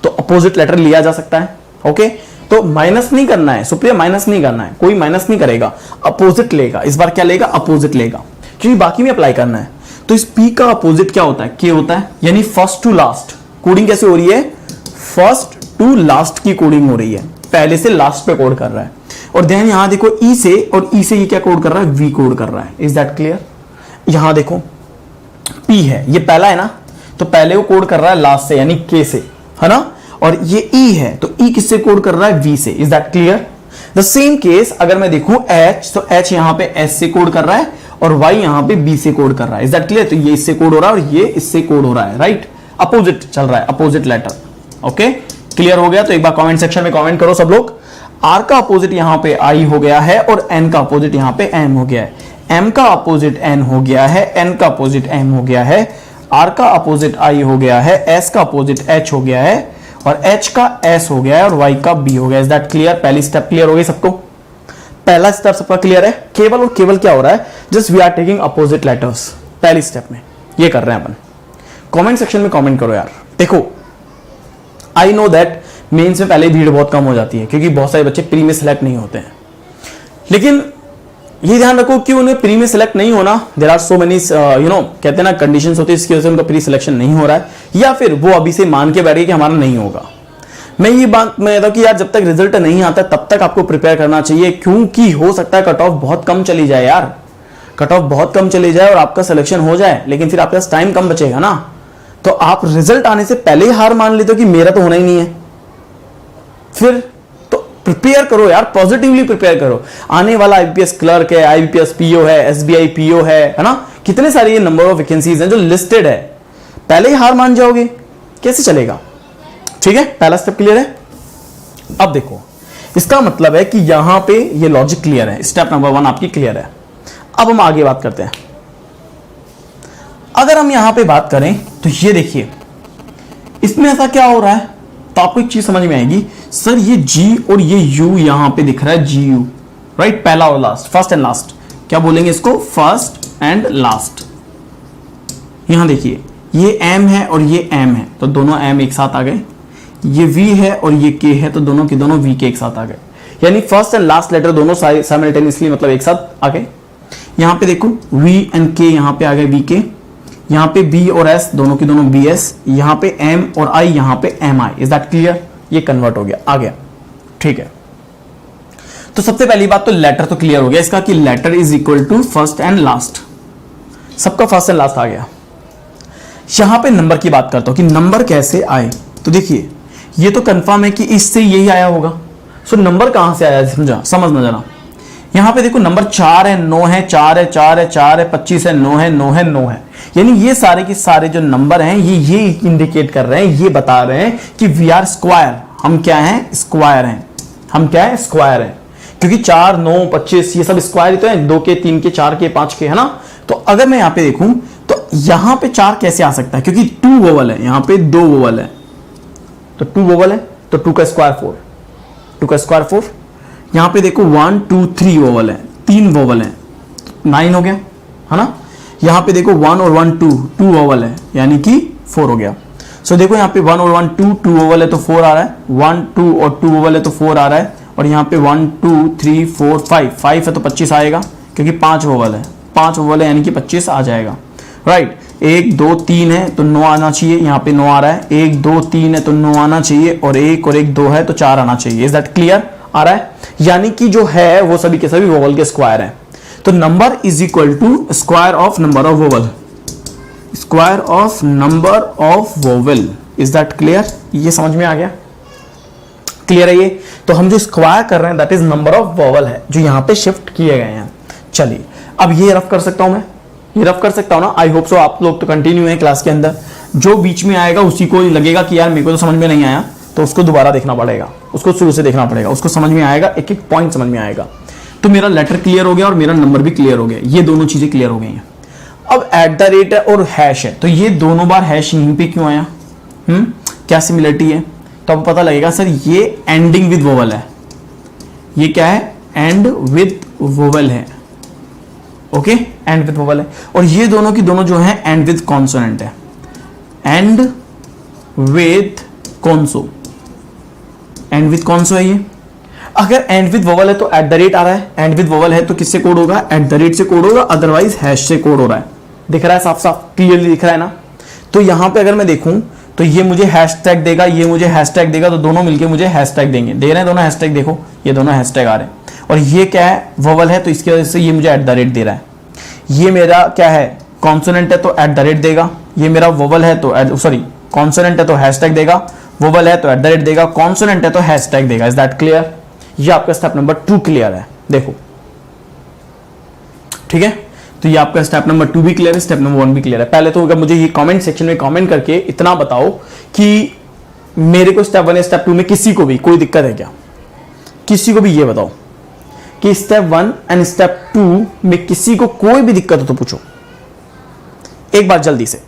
तो अपोजिट लेटर लिया जा सकता है, ओके। तो माइनस नहीं करना है सुप्रिया, माइनस नहीं करना है, कोई माइनस नहीं करेगा, अपोजिट लेगा। इस बार क्या लेगा, अपोजिट लेगा, क्योंकि बाकी में अप्लाई करना है। तो इस पी का अपोजिट क्या होता है, के होता है, यानी फर्स्ट टू लास्ट। कोडिंग कैसे हो रही है, फर्स्ट टू लास्ट की कोडिंग हो रही है, पहले से लास्ट पे कोड कर रहा है। और ध्यान यहां देखो, ई से, और ई से ये क्या कोड कर रहा है, वी कोड कर रहा है। Is that clear. यहां देखो पी है, ये पहला है ना, तो पहले वो कोड कर रहा है लास्ट से, यानी के से, है ना। और ये ई है, तो ई किससे कोड कर रहा है, वी से। Is that clear. The same case अगर मैं देखूं एच, तो एच यहां पे एस से कोड कर रहा है, और वाई यहां पे बी से कोड कर रहा है। Is that clear. तो ये इससे कोड हो रहा है और ये इससे कोड हो रहा है, राइट। अपोजिट चल रहा है, अपोजिट लेटर, ओके। क्लियर हो गया। तो एक बार कमेंट सेक्शन में कमेंट करो सब लोग। आर का अपोजिट यहां पे आई हो गया है, और एन का अपोजिट यहां पे एम हो गया है। एम का अपोजिट एन हो गया है, एन का अपोजिट एम हो गया है, आर का अपोजिट आई हो गया है, एस का अपोजिट एच हो गया है, और एच का एस हो गया है, और वाई का बी हो गया। Is that clear. पहली स्टेप क्लियर हो गई सबको, पहला स्टेप सबका क्लियर है। केवल और केवल क्या हो रहा है, just we are taking opposite letters पहली स्टेप में, ये कर रहे हैं अपन। कमेंट सेक्शन में कमेंट करो यार। देखो आई नो दैट मेंस में पहले भीड़ बहुत कम हो जाती है, क्योंकि बहुत सारे बच्चे प्री में सिलेक्ट नहीं होते हैं, लेकिन ये ध्यान रखो कि उन्हें प्री में सिलेक्ट नहीं होना, देयर आर सो मेनी कहते हैं ना कंडीशंस होती है, इसकी वजह से उनका प्री सिलेक्शन नहीं हो रहा है, या फिर वो अभी से मान के बैठ गए कि हमारा नहीं होगा। मैं ये बात मैं कहता हूं कि यार जब तक रिजल्ट नहीं आता तब तक आपको प्रिपेयर करना चाहिए, क्योंकि हो सकता है कट ऑफ बहुत कम चली जाए यार, कट ऑफ बहुत कम चली जाए और आपका सिलेक्शन हो जाए, लेकिन फिर आपके पास टाइम कम बचेगा ना। तो आप रिजल्ट आने से पहले ही हार मान लेते हो कि मेरा तो होना ही नहीं है, फिर प्रिपेयर करो यार, पॉजिटिवली प्रिपेयर करो। आने वाला आईपीएस क्लर्क है, आईपीएस पीओ है, एसबीआई पीओ है ना, कितने सारे ये नंबर ऑफ वैकेंसीज हैं जो लिस्टेड है, पहले ही हार मान जाओगे, कैसे चलेगा। ठीक है, पहला स्टेप क्लियर है। अब देखो इसका मतलब है कि यहां पे ये लॉजिक क्लियर है, स्टेप नंबर 1 आपकी क्लियर है। अब हम आगे बात करते हैं। अगर हम यहां पे बात करें तो ये देखिए इसमें ऐसा क्या हो रहा है, तो आपको एक चीज समझ में आएगी, सर ये जी और ये यू यहां पे दिख रहा है, जी यू, राइट, पहला और लास्ट, फर्स्ट एंड लास्ट, क्या बोलेंगे इसको, फर्स्ट एंड लास्ट। यहां देखिए ये एम है और ये एम है, तो दोनों एम एक साथ आ गए, ये वी है और ये के है, तो दोनों के दोनों वी के एक साथ आ गए, यानी फर्स्ट एंड लास्ट लेटर दोनों साइमल्टेनियसली मतलब एक साथ आ गए। यहां पे देखो वी एंड के यहां पे आ गए, वी के, यहां पे बी और एस दोनों की दोनों बी एस, यहां पे एम और आई यहां पे M I. Is that clear. ये कन्वर्ट हो गया, आ गया, ठीक है। तो सबसे पहली बात तो लेटर तो क्लियर हो गया इसका कि letter is equal to first and last, सबका फर्स्ट एंड लास्ट आ गया। यहां पे नंबर की बात करता हूं कि नंबर कैसे आए, तो देखिए ये तो कंफर्म है कि इससे यही आया होगा। सो नंबर कहां से आया समझना जरा। यहां पे देखो नंबर 4 है, 9 है, 4 है, 4 है, 4 है, 25 है, 9 है, 9 है, 9 है, यानी ये सारे के सारे जो नंबर हैं ये इंडिकेट कर रहे हैं, ये बता रहे हैं कि वी आर स्क्वायर, हम क्या हैं, स्क्वायर हैं, हम क्या है, स्क्वायर हैं, क्योंकि 4, 9, 25 ये सब स्क्वायर ही तो है, 2 के, 3 के, 4 के, 5 के, है ना। तो अगर मैं यहां पे देखूं तो यहां पे 4 कैसे आ सकता है, क्योंकि 2 वोवल है, यहां पे 2 वोवल है, तो 2 वोवल है, तो 2 का स्क्वायर 4, 2 का स्क्वायर 4। यहां पे देखो 1, 2, 3 वोवल है, 3 वोवल है, 9 हो गया, है ना। यहाँ पे देखो 1 और 1 2 2 वोवल है यानी कि 4 हो गया। सो देखो यहाँ पे 1 और 1 2 2 वोवल है तो 4 आ रहा है, 1 2 और 2 वोवल है तो 4 आ रहा है, और यहाँ पे 1 2 3 4 5 है तो 25 आएगा क्योंकि 5 वोवल है, 5 वोवल है यानी कि 25 आ जाएगा, राइट। 1 2 3 है तो 9 आना चाहिए, यहाँ पे 9 आ रहा है, 1 2 3 है तो 9 आना चाहिए, और 1 2 है तो 4 आना चाहिए। Is that clear? आ रहा है, यानी कि जो है वो सभी के सभी वोवल के स्क्वायर है। तो number is equal to square of number of vowel, square of number of vowel. Is that clear? ये समझ में आ गया? क्लियर है ये? तो हम जो स्क्वायर कर रहे हैं that is number of vowel है जो यहां पे शिफ्ट किए गए हैं। चलिए अब ये रफ कर सकता हूं मैं, ये रफ कर सकता हूं ना। आई होप सो आप लोग तो कंटिन्यू है क्लास के अंदर। जो बीच में आएगा उसी को लगेगा कि यार मेरे को तो समझ में नहीं आया, तो उसको दोबारा देखना पड़ेगा, उसको शुरू से देखना पड़ेगा, उसको समझ में आएगा, एक एक पॉइंट समझ में आएगा। तो मेरा लेटर क्लियर हो गया और मेरा नंबर भी क्लियर हो गया, ये दोनों चीजें क्लियर हो गई हैं। अब एट द रेट है और हैश है, तो ये दोनों बार हैश यहीं पे क्यों आया? क्या सिमिलरिटी है? तो अब पता लगेगा सर ये एंडिंग विद वोवल है, ये क्या है? एंड विद वोवल है, ओके, एंड विद वोवल है। और ये दोनों की दोनों जो है एंड विद कॉन्सोनेंट है, एंड विद कॉन्सो, एंड विद कॉन्सो है ये। अगर एंड विद वोवल है तो एट द रेट आ रहा है, एंड विद वोवल है तो किससे कोड होगा? एट द रेट से कोड होगा, अदरवाइज हैश से कोड हो रहा है। दिख रहा है साफ साफ, क्लियरली दिख रहा है ना। तो यहां पे अगर मैं देखूं तो ये मुझे हैशटैग देगा, ये मुझे हैशटैग देगा, तो दोनों मिलके मुझे हैशटैग देंगे। दे रहे हैं दोनों हैशटैग, देखो ये दोनों हैशटैग आ रहे हैं। और ये क्या है? वोवल है, तो इसकी वजह से ये मुझे एट द रेट दे रहा है। ये मेरा क्या है? कॉन्सोनेंट है तो एट द रेट देगा। ये मेरा वोवल है तो सॉरी कॉन्सोनेंट है तो हैशटैग देगा, वोवल है तो एट द रेट देगा, कॉन्सोनेंट है तो हैशटैग देगा। Is that clear? ये आपका स्टेप नंबर 2 क्लियर है, देखो ठीक है। तो ये आपका स्टेप नंबर 2 भी क्लियर है, स्टेप नंबर 1 भी क्लियर है। पहले तो अगर मुझे ये कमेंट सेक्शन में कमेंट करके इतना बताओ कि मेरे को स्टेप 1 या स्टेप 2 में किसी को भी कोई दिक्कत है क्या? किसी को भी ये बताओ कि स्टेप 1 एंड स्टेप 2 में किसी को कोई भी दिक्कत हो तो पूछो एक बार जल्दी से।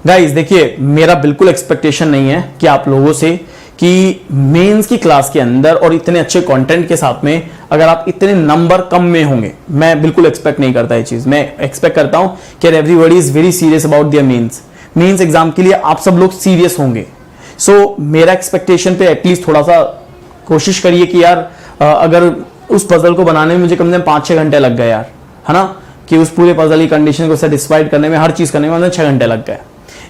गाइस देखिए, मेरा बिल्कुल एक्सपेक्टेशन नहीं है कि आप लोगों से कि मेंस की क्लास के अंदर और इतने अच्छे कंटेंट के साथ में अगर आप इतने नंबर कम में होंगे, मैं बिल्कुल एक्सपेक्ट नहीं करता ये चीज। मैं एक्सपेक्ट करता हूं कि everybody is very serious about their mains exam के लिए आप सब लोग सीरियस होंगे। सो मेरा एक्सपेक्टेशन पे एटलीस्ट थोड़ा सा कोशिश करिए कि यार अगर उस पजल को बनाने में मुझे कम से कम 5-6 घंटे लग गए यार, है ना, कि उस पूरे पजल की कंडीशन को सेटिस्फाइड करने में, हर चीज करने में मुझे 6 घंटे लग गए।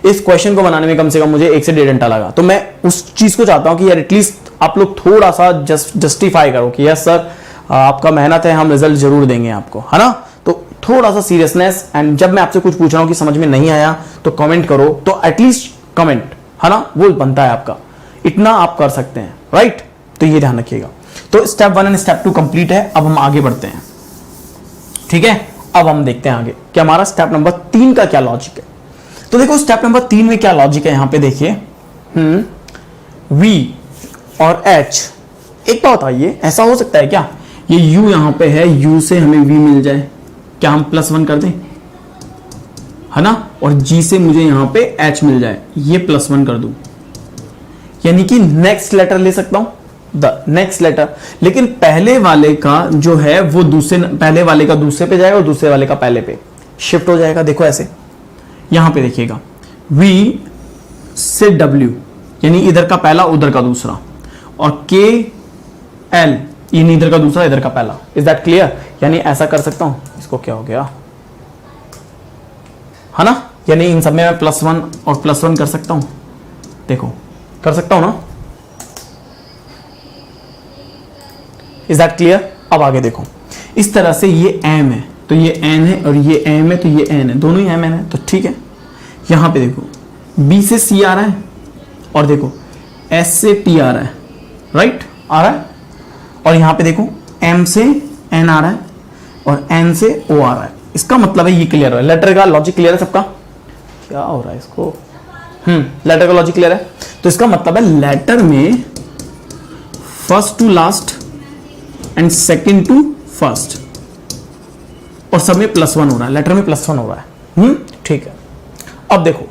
इस क्वेश्चन को बनाने में कम से कम मुझे 1 से 1.5 घंटा लगा। तो मैं उस चीज को चाहता हूं कि यार एटलीस्ट आप लोग थोड़ा सा जस्टिफाई करो कि यस सर आपका मेहनत है, हम रिजल्ट जरूर देंगे आपको, है ना। तो थोड़ा सा सीरियसनेस, एंड जब मैं आपसे कुछ पूछ रहा हूं कि समझ में नहीं आया तो कमेंट करो, तो एटलीस्ट कमेंट, है ना, वो बनता है आपका, इतना आप कर सकते हैं, राइट। तो ये ध्यान रखिएगा। तो स्टेप 1 एंड स्टेप 2 कंप्लीट है। अब हम आगे बढ़ते हैं, ठीक है। अब हम देखते हैं आगे कि हमारा स्टेप नंबर 3 का क्या लॉजिक है। तो देखो स्टेप नंबर 3 में क्या लॉजिक है, यहां पे देखिए, V और H। एक बात बताइए, ऐसा हो सकता है क्या ये U यहां पे है, U से हमें V मिल जाए, क्या हम +1 कर दें, है ना, और G से मुझे यहां पे H मिल जाए, ये +1 कर दूं, यानी कि नेक्स्ट लेटर ले सकता हूं, द नेक्स्ट लेटर। लेकिन पहले वाले का जो है वो पहले वाले का दूसरे पे जाएगा और दूसरे वाले का पहले पे शिफ्ट हो जाएगा। देखो ऐसे, यहां पे देखिएगा, V से W, यानी इधर का पहला उधर का दूसरा, और K L, यानी इधर का दूसरा इधर का पहला। Is that clear? यानी ऐसा कर सकता हूं, इसको क्या हो गया, है ना, यानी इन सब में मैं +1 और +1 कर सकता हूं। देखो कर सकता हूं ना। Is that clear? अब आगे देखो, इस तरह से ये M है तो ये N है, और ये M है तो ये N है, दोनों ही M N है, तो ठीक है। यहां पे देखो B से C आ रहा है, और देखो S से T आ रहा है, राइट, आ रहा है। और यहां पे देखो M से N आ रहा है और N से O आ रहा है। इसका मतलब है ये क्लियर है, लेटर का लॉजिक क्लियर है सबका। क्या हो रहा है इसको, लेटर का लॉजिक क्लियर है। तो इसका मतलब है लेटर में first to last and second to first, और सब में +1 हो रहा है, लेटर में +1 हो रहा है, ठीक है। अब देखो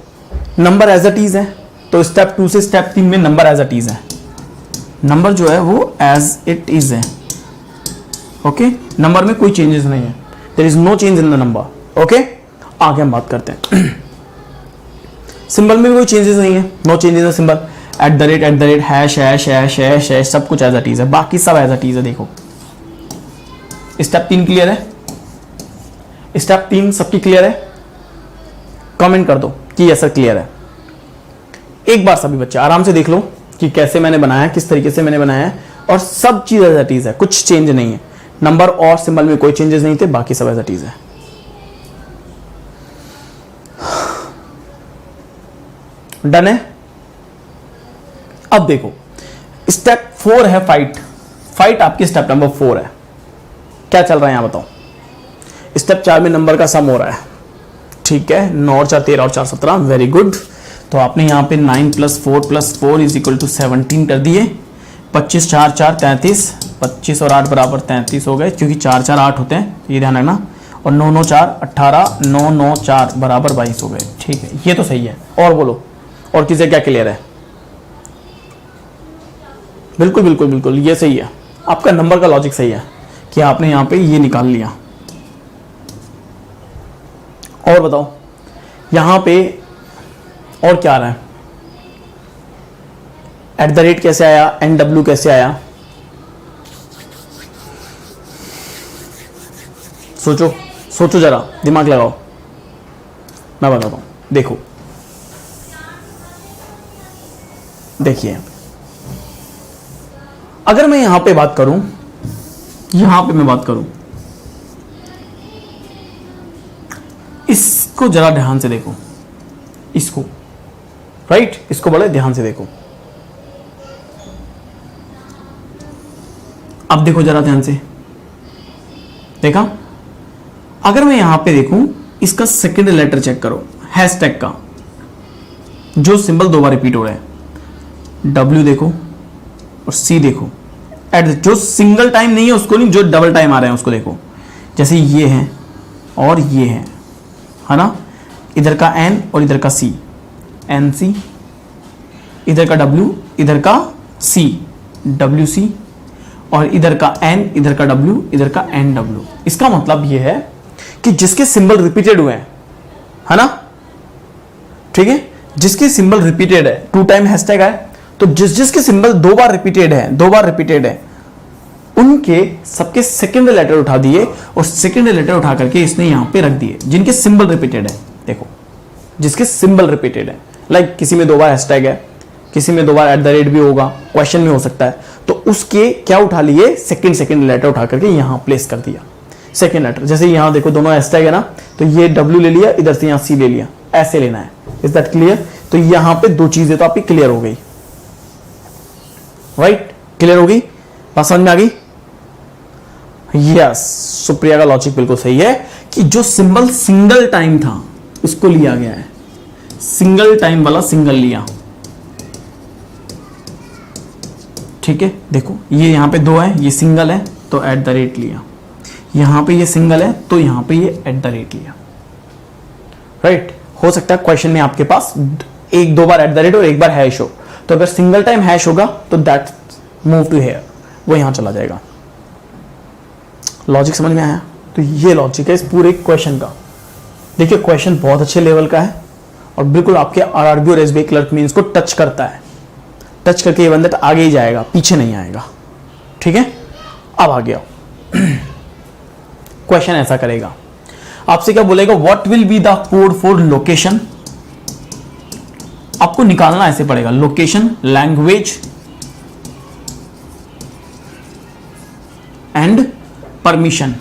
नंबर एज इट इज है, तो स्टेप 2 से स्टेप 3 में नंबर एज इट इज है, नंबर जो है वो एज इट इज है, ओके, नंबर में कोई चेंजेस नहीं है, there is no change in the number. Okay, आगे हम बात करते हैं। सिंबल में भी कोई चेंजेस नहीं है, no changes in symbol. At the rate, hash hash hash hash hash सब कुछ एज इट इज है, बाकी सब एज इट इज है। देखो स्टेप 3 क्लियर है, स्टेप 3 सबकी क्लियर है? कमेंट कर दो कि यस सर क्लियर है। एक बार सभी बच्चे आराम से देख लो कि कैसे मैंने बनाया है, किस तरीके से मैंने बनाया है, और सब चीज एज इट इज है, कुछ चेंज नहीं है। नंबर और सिंबल में कोई चेंजेस नहीं थे, बाकी सब एज इट इज है। डन है? अब देखो स्टेप 4 है फाइट आपकी स्टेप नंबर 4 है। क्या चल रहा है यहां बताओ? स्टेप 4 में नंबर का सम हो रहा है, ठीक है। 9 और 4 13 और 4 17, वेरी गुड। तो आपने यहां पे 9 + 4 + 4 = 17 कर दिए। 25 4 4 33, 25 और 8 बराबर 33 हो गए, क्योंकि 4 4 8 होते हैं, ये ध्यान रखना। और 9 9 4 18, 9 9 4 बराबर 22 हो गए, ठीक है, ये तो सही है। और बोलो, और किसे क्या क्लियर है? बिल्कुल बिल्कुल बिल्कुल, ये सही है, आपका नंबर का लॉजिक सही है कि आपने यहां पे ये निकाल लिया। और बताओ यहां पे और क्या आ रहा है? एट द रेट कैसे आया, NW कैसे आया? सोचो सोचो, जरा दिमाग लगाओ, मैं बताता हूं। देखो देखिए, अगर मैं यहां पे बात करूं, यहां पे मैं बात करूं, इसको जरा ध्यान से देखो, इसको, राइट, इसको बड़े ध्यान से देखो। अब देखो जरा ध्यान से, देखा? अगर मैं यहां पे देखूं, इसका सेकंड लेटर चेक करो, हैशटैग का जो सिंबल 2 बार रिपीट हो रहा है, W देखो और C देखो। जो सिंगल टाइम नहीं है उसको नहीं, जो डबल टाइम आ रहे हैं उसको देखो। जैसे ये है और ये है ना, इधर का N और इधर का C, NC, इधर का W, इधर का C, WC, और इधर का N, इधर का W, इधर का NW। इसका मतलब ये है कि जिसके सिंबल रिपीटेड हुए हैं, है ना, ठीक है, जिसके सिंबल रिपीटेड है, 2 टाइम हैशटैग है, तो जिसके सिंबल 2 बार रिपीटेड है, उनके सबके सेकंड लेटर उठा दिए और सेकंड लेटर उठा करके इसने यहां पे रख दिए जिनके सिंबल रिपीटेड है। देखो, जिसके सिंबल रिपीटेड है, लाइक किसी में 2 बार हैशटैग है, किसी में 2 बार एट द रेट भी होगा, क्वेश्चन में हो सकता है, तो उसके क्या उठा लिए, सेकंड लेटर उठा करके यहां प्लेस कर दिया सेकंड लेटर। जैसे यहां देखो दोनों हैशटैग है ना, तो ये W ले लिया, इधर से यहां C ले लिया, ऐसे लेना है। Is that clear? तो यहां पे 2 चीजें तो आपकी क्लियर हो गई, राइट? क्लियर हो गई, बात समझ में आ गई? यस, सुप्रिया का लॉजिक बिल्कुल सही है कि जो सिंबल सिंगल टाइम था उसको लिया गया है, सिंगल टाइम वाला सिंगल लिया, ठीक है। देखो ये यहां पे 2 है, ये सिंगल है तो एट द रेट लिया, यहां पे ये सिंगल है तो यहां पे ये एट द रेट लिया, राइट? हो सकता है क्वेश्चन में आपके पास 1-2 बार एट द रेट और 1 बार हैश हो, तो अगर सिंगल टाइम हैश होगा तो दैट मूव टू हेयर, वो यहां चला जाएगा। लॉजिक समझ में आया? तो ये लॉजिक है इस पूरे क्वेश्चन का। देखिए क्वेश्चन बहुत अच्छे लेवल का है और बिल्कुल आपके RRB और SBI क्लर्क मीन्स को टच करता है, टच करके ये बंदा आगे ही जाएगा, पीछे नहीं आएगा, ठीक है। अब आ गया क्वेश्चन ऐसा करेगा, आपसे क्या बोलेगा, what will be the code for location. आपको निकालना ऐसे पड़ेगा, लोकेशन, लैंग्वेज एंड परमिशन।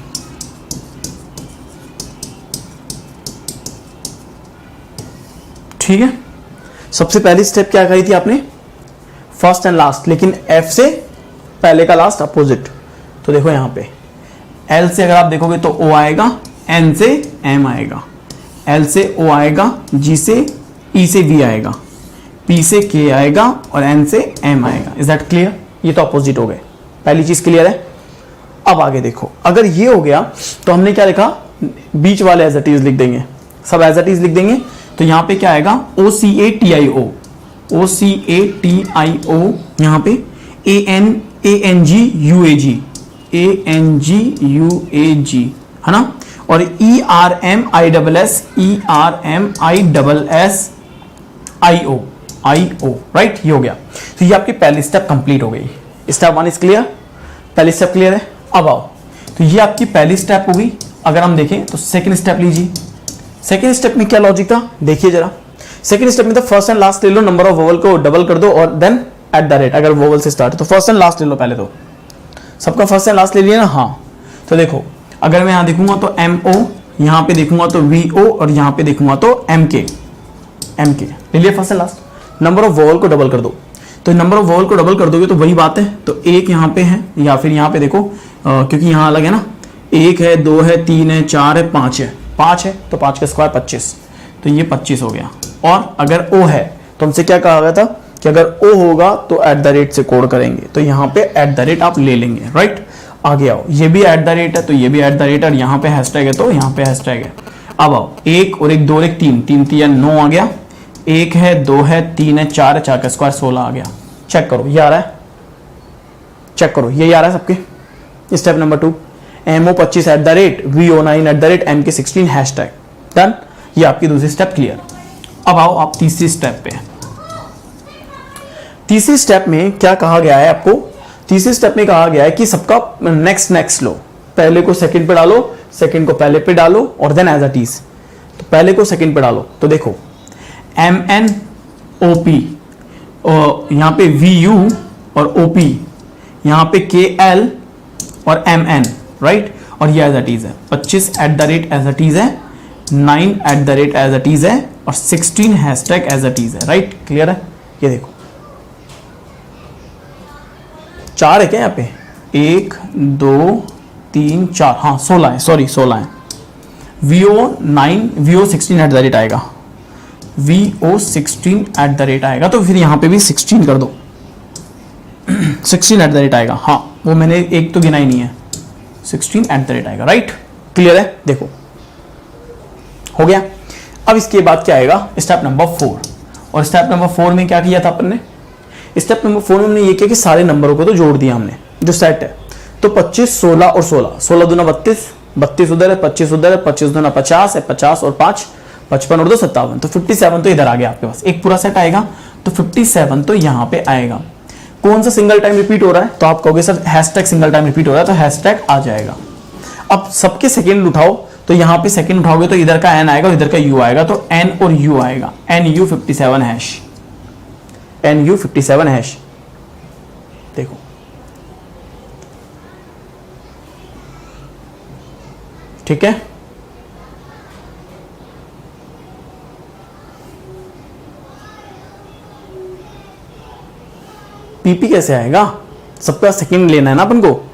ठीक है, सबसे पहली स्टेप क्या करी थी आपने, फर्स्ट एंड लास्ट, लेकिन F से पहले का लास्ट अपोजिट। तो देखो यहां पे L से अगर आप देखोगे तो O आएगा, N से M आएगा, L से O आएगा, G से E से V आएगा, P से K आएगा और N से M आएगा। Is that clear? ये तो अपोजिट हो गए, पहली चीज क्लियर है। अब आगे देखो, अगर ये हो गया तो हमने क्या लिखा, बीच वाले एज इट इज लिख देंगे, सब एज इट इज लिख देंगे। तो यहां पे क्या आएगा, OCATIO, OCATIO, यहां पे ANGUAG, ANGUAG, है ना, और ERMISSIO, राइट, ये हो गया। तो ये आपकी पहली स्टेप कंप्लीट हो गई। स्टेप 1 इज क्लियर, पहली स्टेप क्लियर है। अब आओ, तो ये आपकी पहली स्टेप हो गई। अगर हम देखें तो सेकंड स्टेप लीजिए। सेकंड स्टेप में क्या लॉजिक था, देखिए जरा। सेकंड स्टेप में तो फर्स्ट एंड लास्ट ले लो, नंबर ऑफ वोवल को डबल कर दो और देन एट द रेट, अगर वोवल से स्टार्ट है तो फर्स्ट एंड लास्ट ले लो। पहले तो सबका फर्स्ट एंड लास्ट ले लिया ना, हाँ। तो देखो, अगर मैं यहां देखूंगा तो MO, यहां पे देखूंगा तो VO, और यहां पे देखूंगा तो MK ले लिया first and last. Number of vowel को डबल कर दो, तो नंबर ऑफ वोवल को डबल कर दोगे तो वही बात है। तो एक यहां पे है, या फिर यहां पे देखो, क्योंकि यहां अलग है ना, 1 है, 2 है, 3 है, 4 है, 5 है, 5 है, तो 5 का स्क्वायर 25, तो ये 25 हो गया। और अगर O है तो हमसे क्या कहा गया था कि अगर O होगा तो एट द रेट से कोड करेंगे, तो यहाँ पे एट द रेट आप ले लेंगे, राइट। आगे आओ, ये भी एट द रेट है तो ये भी एट द रेट है, और यहाँ पे हैशटैग है तो यहाँ पे हैशटैग है। अब आओ, 1 और 1 2 और 1 3, 3 3 9 आ गया, 1 है, 2 है, 3 है, 4 है, 4 का स्क्वायर 16 आ गया। चेक करो, ये आ रहा है, चेक करो, ये आ रहा है सबके। Step number 2, MO 25 at the rate, VO 9 at the rate, MK 16 hashtag, done. ये आपकी दूसरी स्टेप क्लियर। अब आओ आप तीसरी स्टेप पे। तीसरी स्टेप में क्या कहा गया है आपको, तीसरी स्टेप में कहा गया है कि सबका नेक्स्ट लो, पहले को सेकंड पे डालो, सेकंड को पहले पे डालो, और देन एज इट इज। तो पहले को सेकंड पे डालो, तो देखो MNOP, और यहाँ पे VU और OP, यहाँ पे KL और MN, राइट, और ये एज इट इज है। 25 at the rate as it is है, 9 at the rate as it is है, और 16 हैशटैग एज इट इज है, राइट। क्लियर है, ये देखो 4 है क्या यहाँ पे, 1 2 3 4, हाँ 16 है, सॉरी 16 है। VO 16 एट द रेट आएगा, VO 16 एट द रेट आएगा, तो फिर यहाँ पे भी 16 कर दो, 16 एट द रेट आएगा, हाँ वो मैंने एक तो गिना ही नहीं है, 16 एट द रेट आएगा, राइट। क्लियर है, देखो हो गया। अब इसके बाद क्या आएगा, स्टेप नंबर 4। और स्टेप नंबर 4 में क्या किया था अपन ने, स्टेप नंबर 4 में हमने ये किया कि सारे नंबरों को तो जोड़ दिया हमने, जो सेट है। तो 25 16 और 16, 16 दूना 32, 32 उधर है, 25 उधर है, 25 दूना 50 है, 50 और 5 55 और 2 57, तो 57 तो इधर आ गया आपके पास, एक पूरा सेट आएगा। तो 57 तो यहाँ पे आएगा। कौन सा सिंगल टाइम रिपीट हो रहा है, तो आप कहोगे sir hashtag single time repeat हो रहा है, तो हैशटैग आ जाएगा। अब सबके सेकेंड उठाओ, तो यहाँ पे सेकंड उठाओगे तो इधर का N आएगा और इधर का U आएगा, तो N और U आएगा, NU 57 हैश, NU 57 हैश। देखो ठीक है, PP कैसे आएगा, सबका सेकंड लेना है ना अपन को।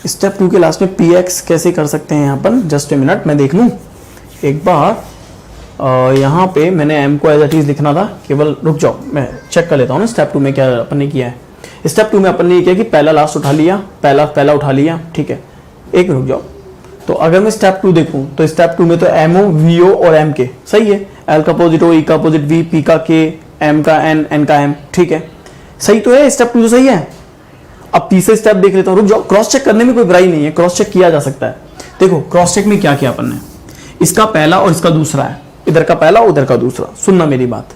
स्टेप 2 के लास्ट में PX कैसे कर सकते हैं यहाँ पर, जस्ट ए मिनट मैं देख लूँ एक बार। यहाँ पे मैंने M को एज इट इज लिखना था, केवल रुक जाओ मैं चेक कर लेता हूँ ना स्टेप 2 में क्या अपन ने किया है। स्टेप 2 में अपन ने ये किया कि पहला लास्ट उठा लिया, पहला उठा लिया, ठीक है, एक रुक जाओ। तो अगर मैं स्टेप 2 देखूँ तो स्टेप 2 में तो MO VO और MK सही है, L का अपोजिट O, E का अपोजिट V, P का K, M का N, N का M, ठीक है, सही तो है, स्टेप 2 तो सही है। अब तीसरे स्टेप देख लेता हूं, रुक जाओ, क्रॉस चेक करने में कोई बुराई नहीं है, क्रॉस चेक किया जा सकता है। देखो क्रॉस चेक में क्या किया अपन ने, इसका पहला और इसका दूसरा है, इधर का पहला उधर का दूसरा, सुनना मेरी बात,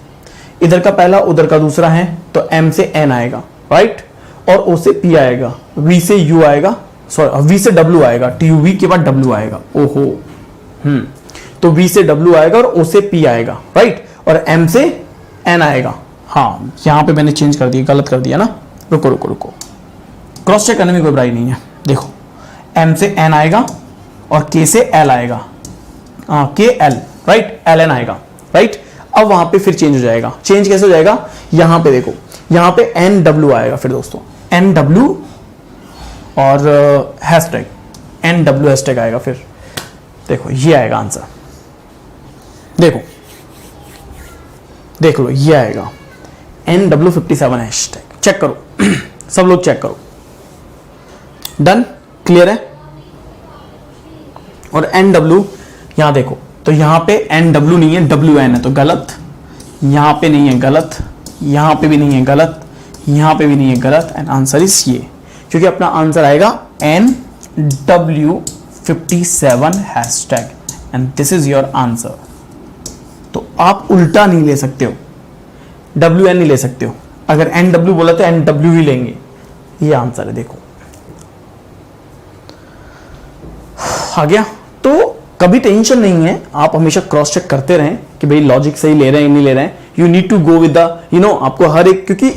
इधर का पहला उधर का दूसरा है, तो M से N आएगा, राइट, और O से P आएगा, V से U आएगा, सॉरी V से W आएगा, TUV के बाद W आएगा, ओहो तो V से W आएगा और O से P आएगा, राइट, और M से N आएगा। हाँ यहाँ पे मैंने चेंज कर दिया, गलत कर दिया ना, रुको रुको रुको, क्रॉस चेक करने में कोई बुराई नहीं है। देखो M से N आएगा और K से L आएगा, K L, राइट, LN आएगा, राइट। अब वहां पे फिर चेंज हो जाएगा, चेंज कैसे हो जाएगा, यहां पे देखो, यहां पे NW आएगा, फिर दोस्तों NW और हैशटैग NW हैशटैग आएगा, फिर देखो ये आएगा आंसर, देखो देख लो ये आएगा NW 57 हैशटैग, चेक करो सब लोग चेक करो, डन, क्लियर है। और NW यहां देखो, तो यहां पे NW नहीं है, WN है, तो गलत, यहां पे नहीं है गलत, यहां पे भी नहीं है गलत, यहां पे भी नहीं है, गलत। एंड आंसर इज ये, क्योंकि अपना आंसर आएगा NW57 hashtag and this is your answer. तो आप उल्टा नहीं ले सकते हो, WN नहीं ले सकते हो। अगर NW बोला तो NW ही लेंगे। ये आंसर है, देखो आ गया। तो कभी टेंशन नहीं है, आप हमेशा क्रॉस चेक करते रहें कि भाई लॉजिक सही ले रहे हैं नहीं ले रहे हैं। You need to go with the आपको हर एक, क्योंकि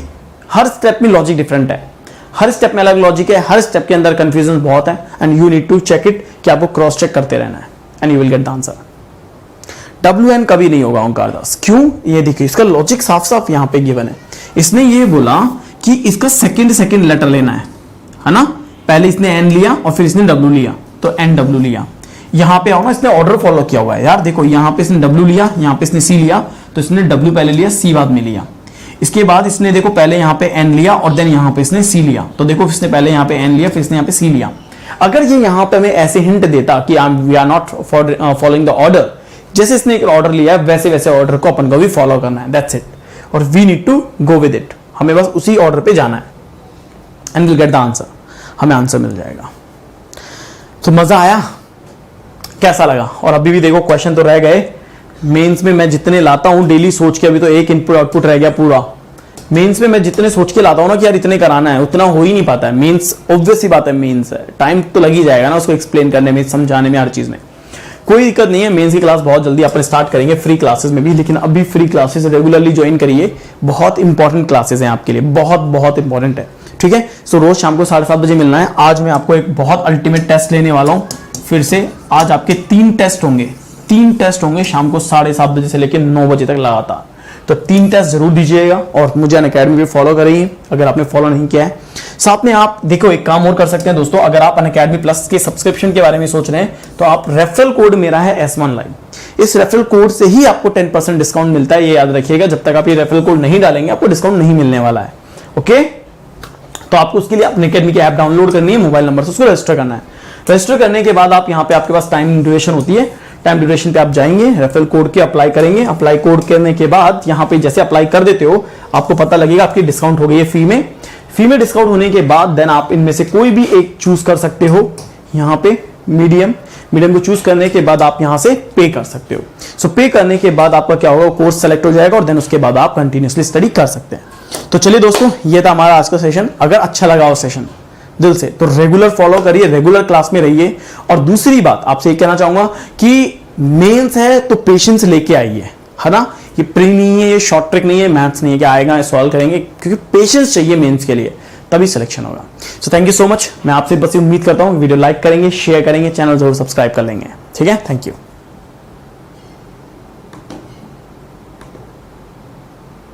हर स्टेप में लॉजिक डिफरेंट है, हर स्टेप में अलग लॉजिक है, हर स्टेप के अंदर कंफ्यूजन बहुत है and you need to check it कि आपको क्रॉस चेक करते रहना है and you will get the answer. WN कभी नहीं होगा ओंकार दास, क्यों? ये देखिए इसका लॉजिक साफ साफ यहां पे गिवन है। इसने ये बोला कि इसका सेकंड लेटर लेना है ना। पहले इसने N लिया और फिर इसने W लिया, तो NW लिया। यहां पे आओ ना, इसने ऑर्डर फॉलो किया हुआ है यार। देखो यहां पे इसने W लिया, यहां पे इसने C लिया, तो इसने W पहले लिया, C बाद में लिया। इसके बाद इसने देखो पहले यहां पे N लिया और देन यहां पे इसने C लिया, तो देखो इसने पहले यहां पे N लिया फिर इसने यहां पे C लिया। अगर ये यहां पे हमें ऐसे हिंट देता कि we are not following the order, जैसे इसने एक ऑर्डर लिया है वैसे वैसे ऑर्डर को अपन को भी फॉलो करना है, दैट्स इट। और we need to go with it, हमें बस उसी ऑर्डर पे जाना है and will get the answer, हमें आंसर मिल जाएगा। तो मजा आया, कैसा लगा? और अभी भी देखो क्वेश्चन तो रह गए। मेंस में मैं जितने लाता हूं डेली सोच के, अभी तो एक इनपुट आउटपुट रह गया पूरा। मेंस में मैं जितने सोच के लाता हूं ना कि यार इतने कराना है, उतना हो ही नहीं पाता है। मेंस ऑब्वियस ही बात है, मेंस है, टाइम तो लग ही जाएगा ना उसको एक्सप्लेन करने में, समझाने में, हर चीज में। कोई दिक्कत नहीं है, मेंस की क्लास बहुत जल्दी अपन स्टार्ट करेंगे फ्री क्लासेस में भी, लेकिन अभी फ्री क्लासेस रेगुलरली ज्वाइन करिए, बहुत इंपॉर्टेंट क्लासेस हैं आपके लिए, बहुत बहुत इंपॉर्टेंट है, ठीक है। सो रोज शाम को 7:30 बजे मिलना है। आज मैं आपको एक बहुत अल्टीमेट टेस्ट लेने वाला हूं फिर से। आज आपके 3 टेस्ट होंगे शाम को 7:30 बजे से लेकर 9 बजे तक लगातार। तो 3 टेस्ट जरूर दीजिएगा और मुझे अनअकैडमी पे फॉलो करिए अगर आपने फॉलो नहीं किया है। साथ में आप देखो एक काम और कर सकते हैं दोस्तों, अगर आप अनअकैडमी प्लस के सब्सक्रिप्शन के बारे में सोच रहे हैं तो आप रेफरल कोड मेरा है S1 लाइव, इस रेफरल कोड से ही आपको 10% डिस्काउंट मिलता है। ये याद रखिएगा, जब तक आप ये रेफरल कोड नहीं डालेंगे आपको डिस्काउंट नहीं मिलने वाला है, ओके। तो आपको उसके लिए अनअकैडमी की ऐप डाउनलोड करनी है, मोबाइल नंबर से उसको रजिस्टर करना है। रजिस्टर करने के बाद आप यहाँ पे आपके पास टाइम ड्यूरेशन होती है, टाइम ड्यूरेशन पे आप जाएंगे, रेफरल कोड के अप्लाई करेंगे। अप्लाई कोड करने के बाद यहाँ पे जैसे अप्लाई कर देते हो आपको पता लगेगा आपकी डिस्काउंट हो गई है फी में डिस्काउंट होने के बाद देन आप इनमें से कोई भी एक चूज कर सकते हो। यहाँ पे मीडियम को चूज करने के बाद आप यहाँ से पे कर सकते हो। सो पे करने के बाद आपका क्या होगा, कोर्स सेलेक्ट हो जाएगा और देन उसके बाद आप कंटिन्यूसली स्टडी कर सकते हैं। तो चलिए दोस्तों, ये था हमारा आज का सेशन। अगर अच्छा लगा हो सेशन दिल से तो रेगुलर फॉलो करिए, रेगुलर क्लास में रहिए। और दूसरी बात आपसे ये कहना चाहूंगा कि मेंस है तो पेशेंस लेके आइए, है ना। ये प्री नहीं है, ये शॉर्ट ट्रिक नहीं है, मैथ्स नहीं है कि आएगा सॉल्व करेंगे, क्योंकि पेशेंस चाहिए मेंस के लिए, तभी सिलेक्शन होगा। So thank you so much. मैं आपसे बस उम्मीद करता हूँ वीडियो लाइक करेंगे, शेयर करेंगे, चैनल जरूर सब्सक्राइब कर लेंगे, ठीक है। Thank you.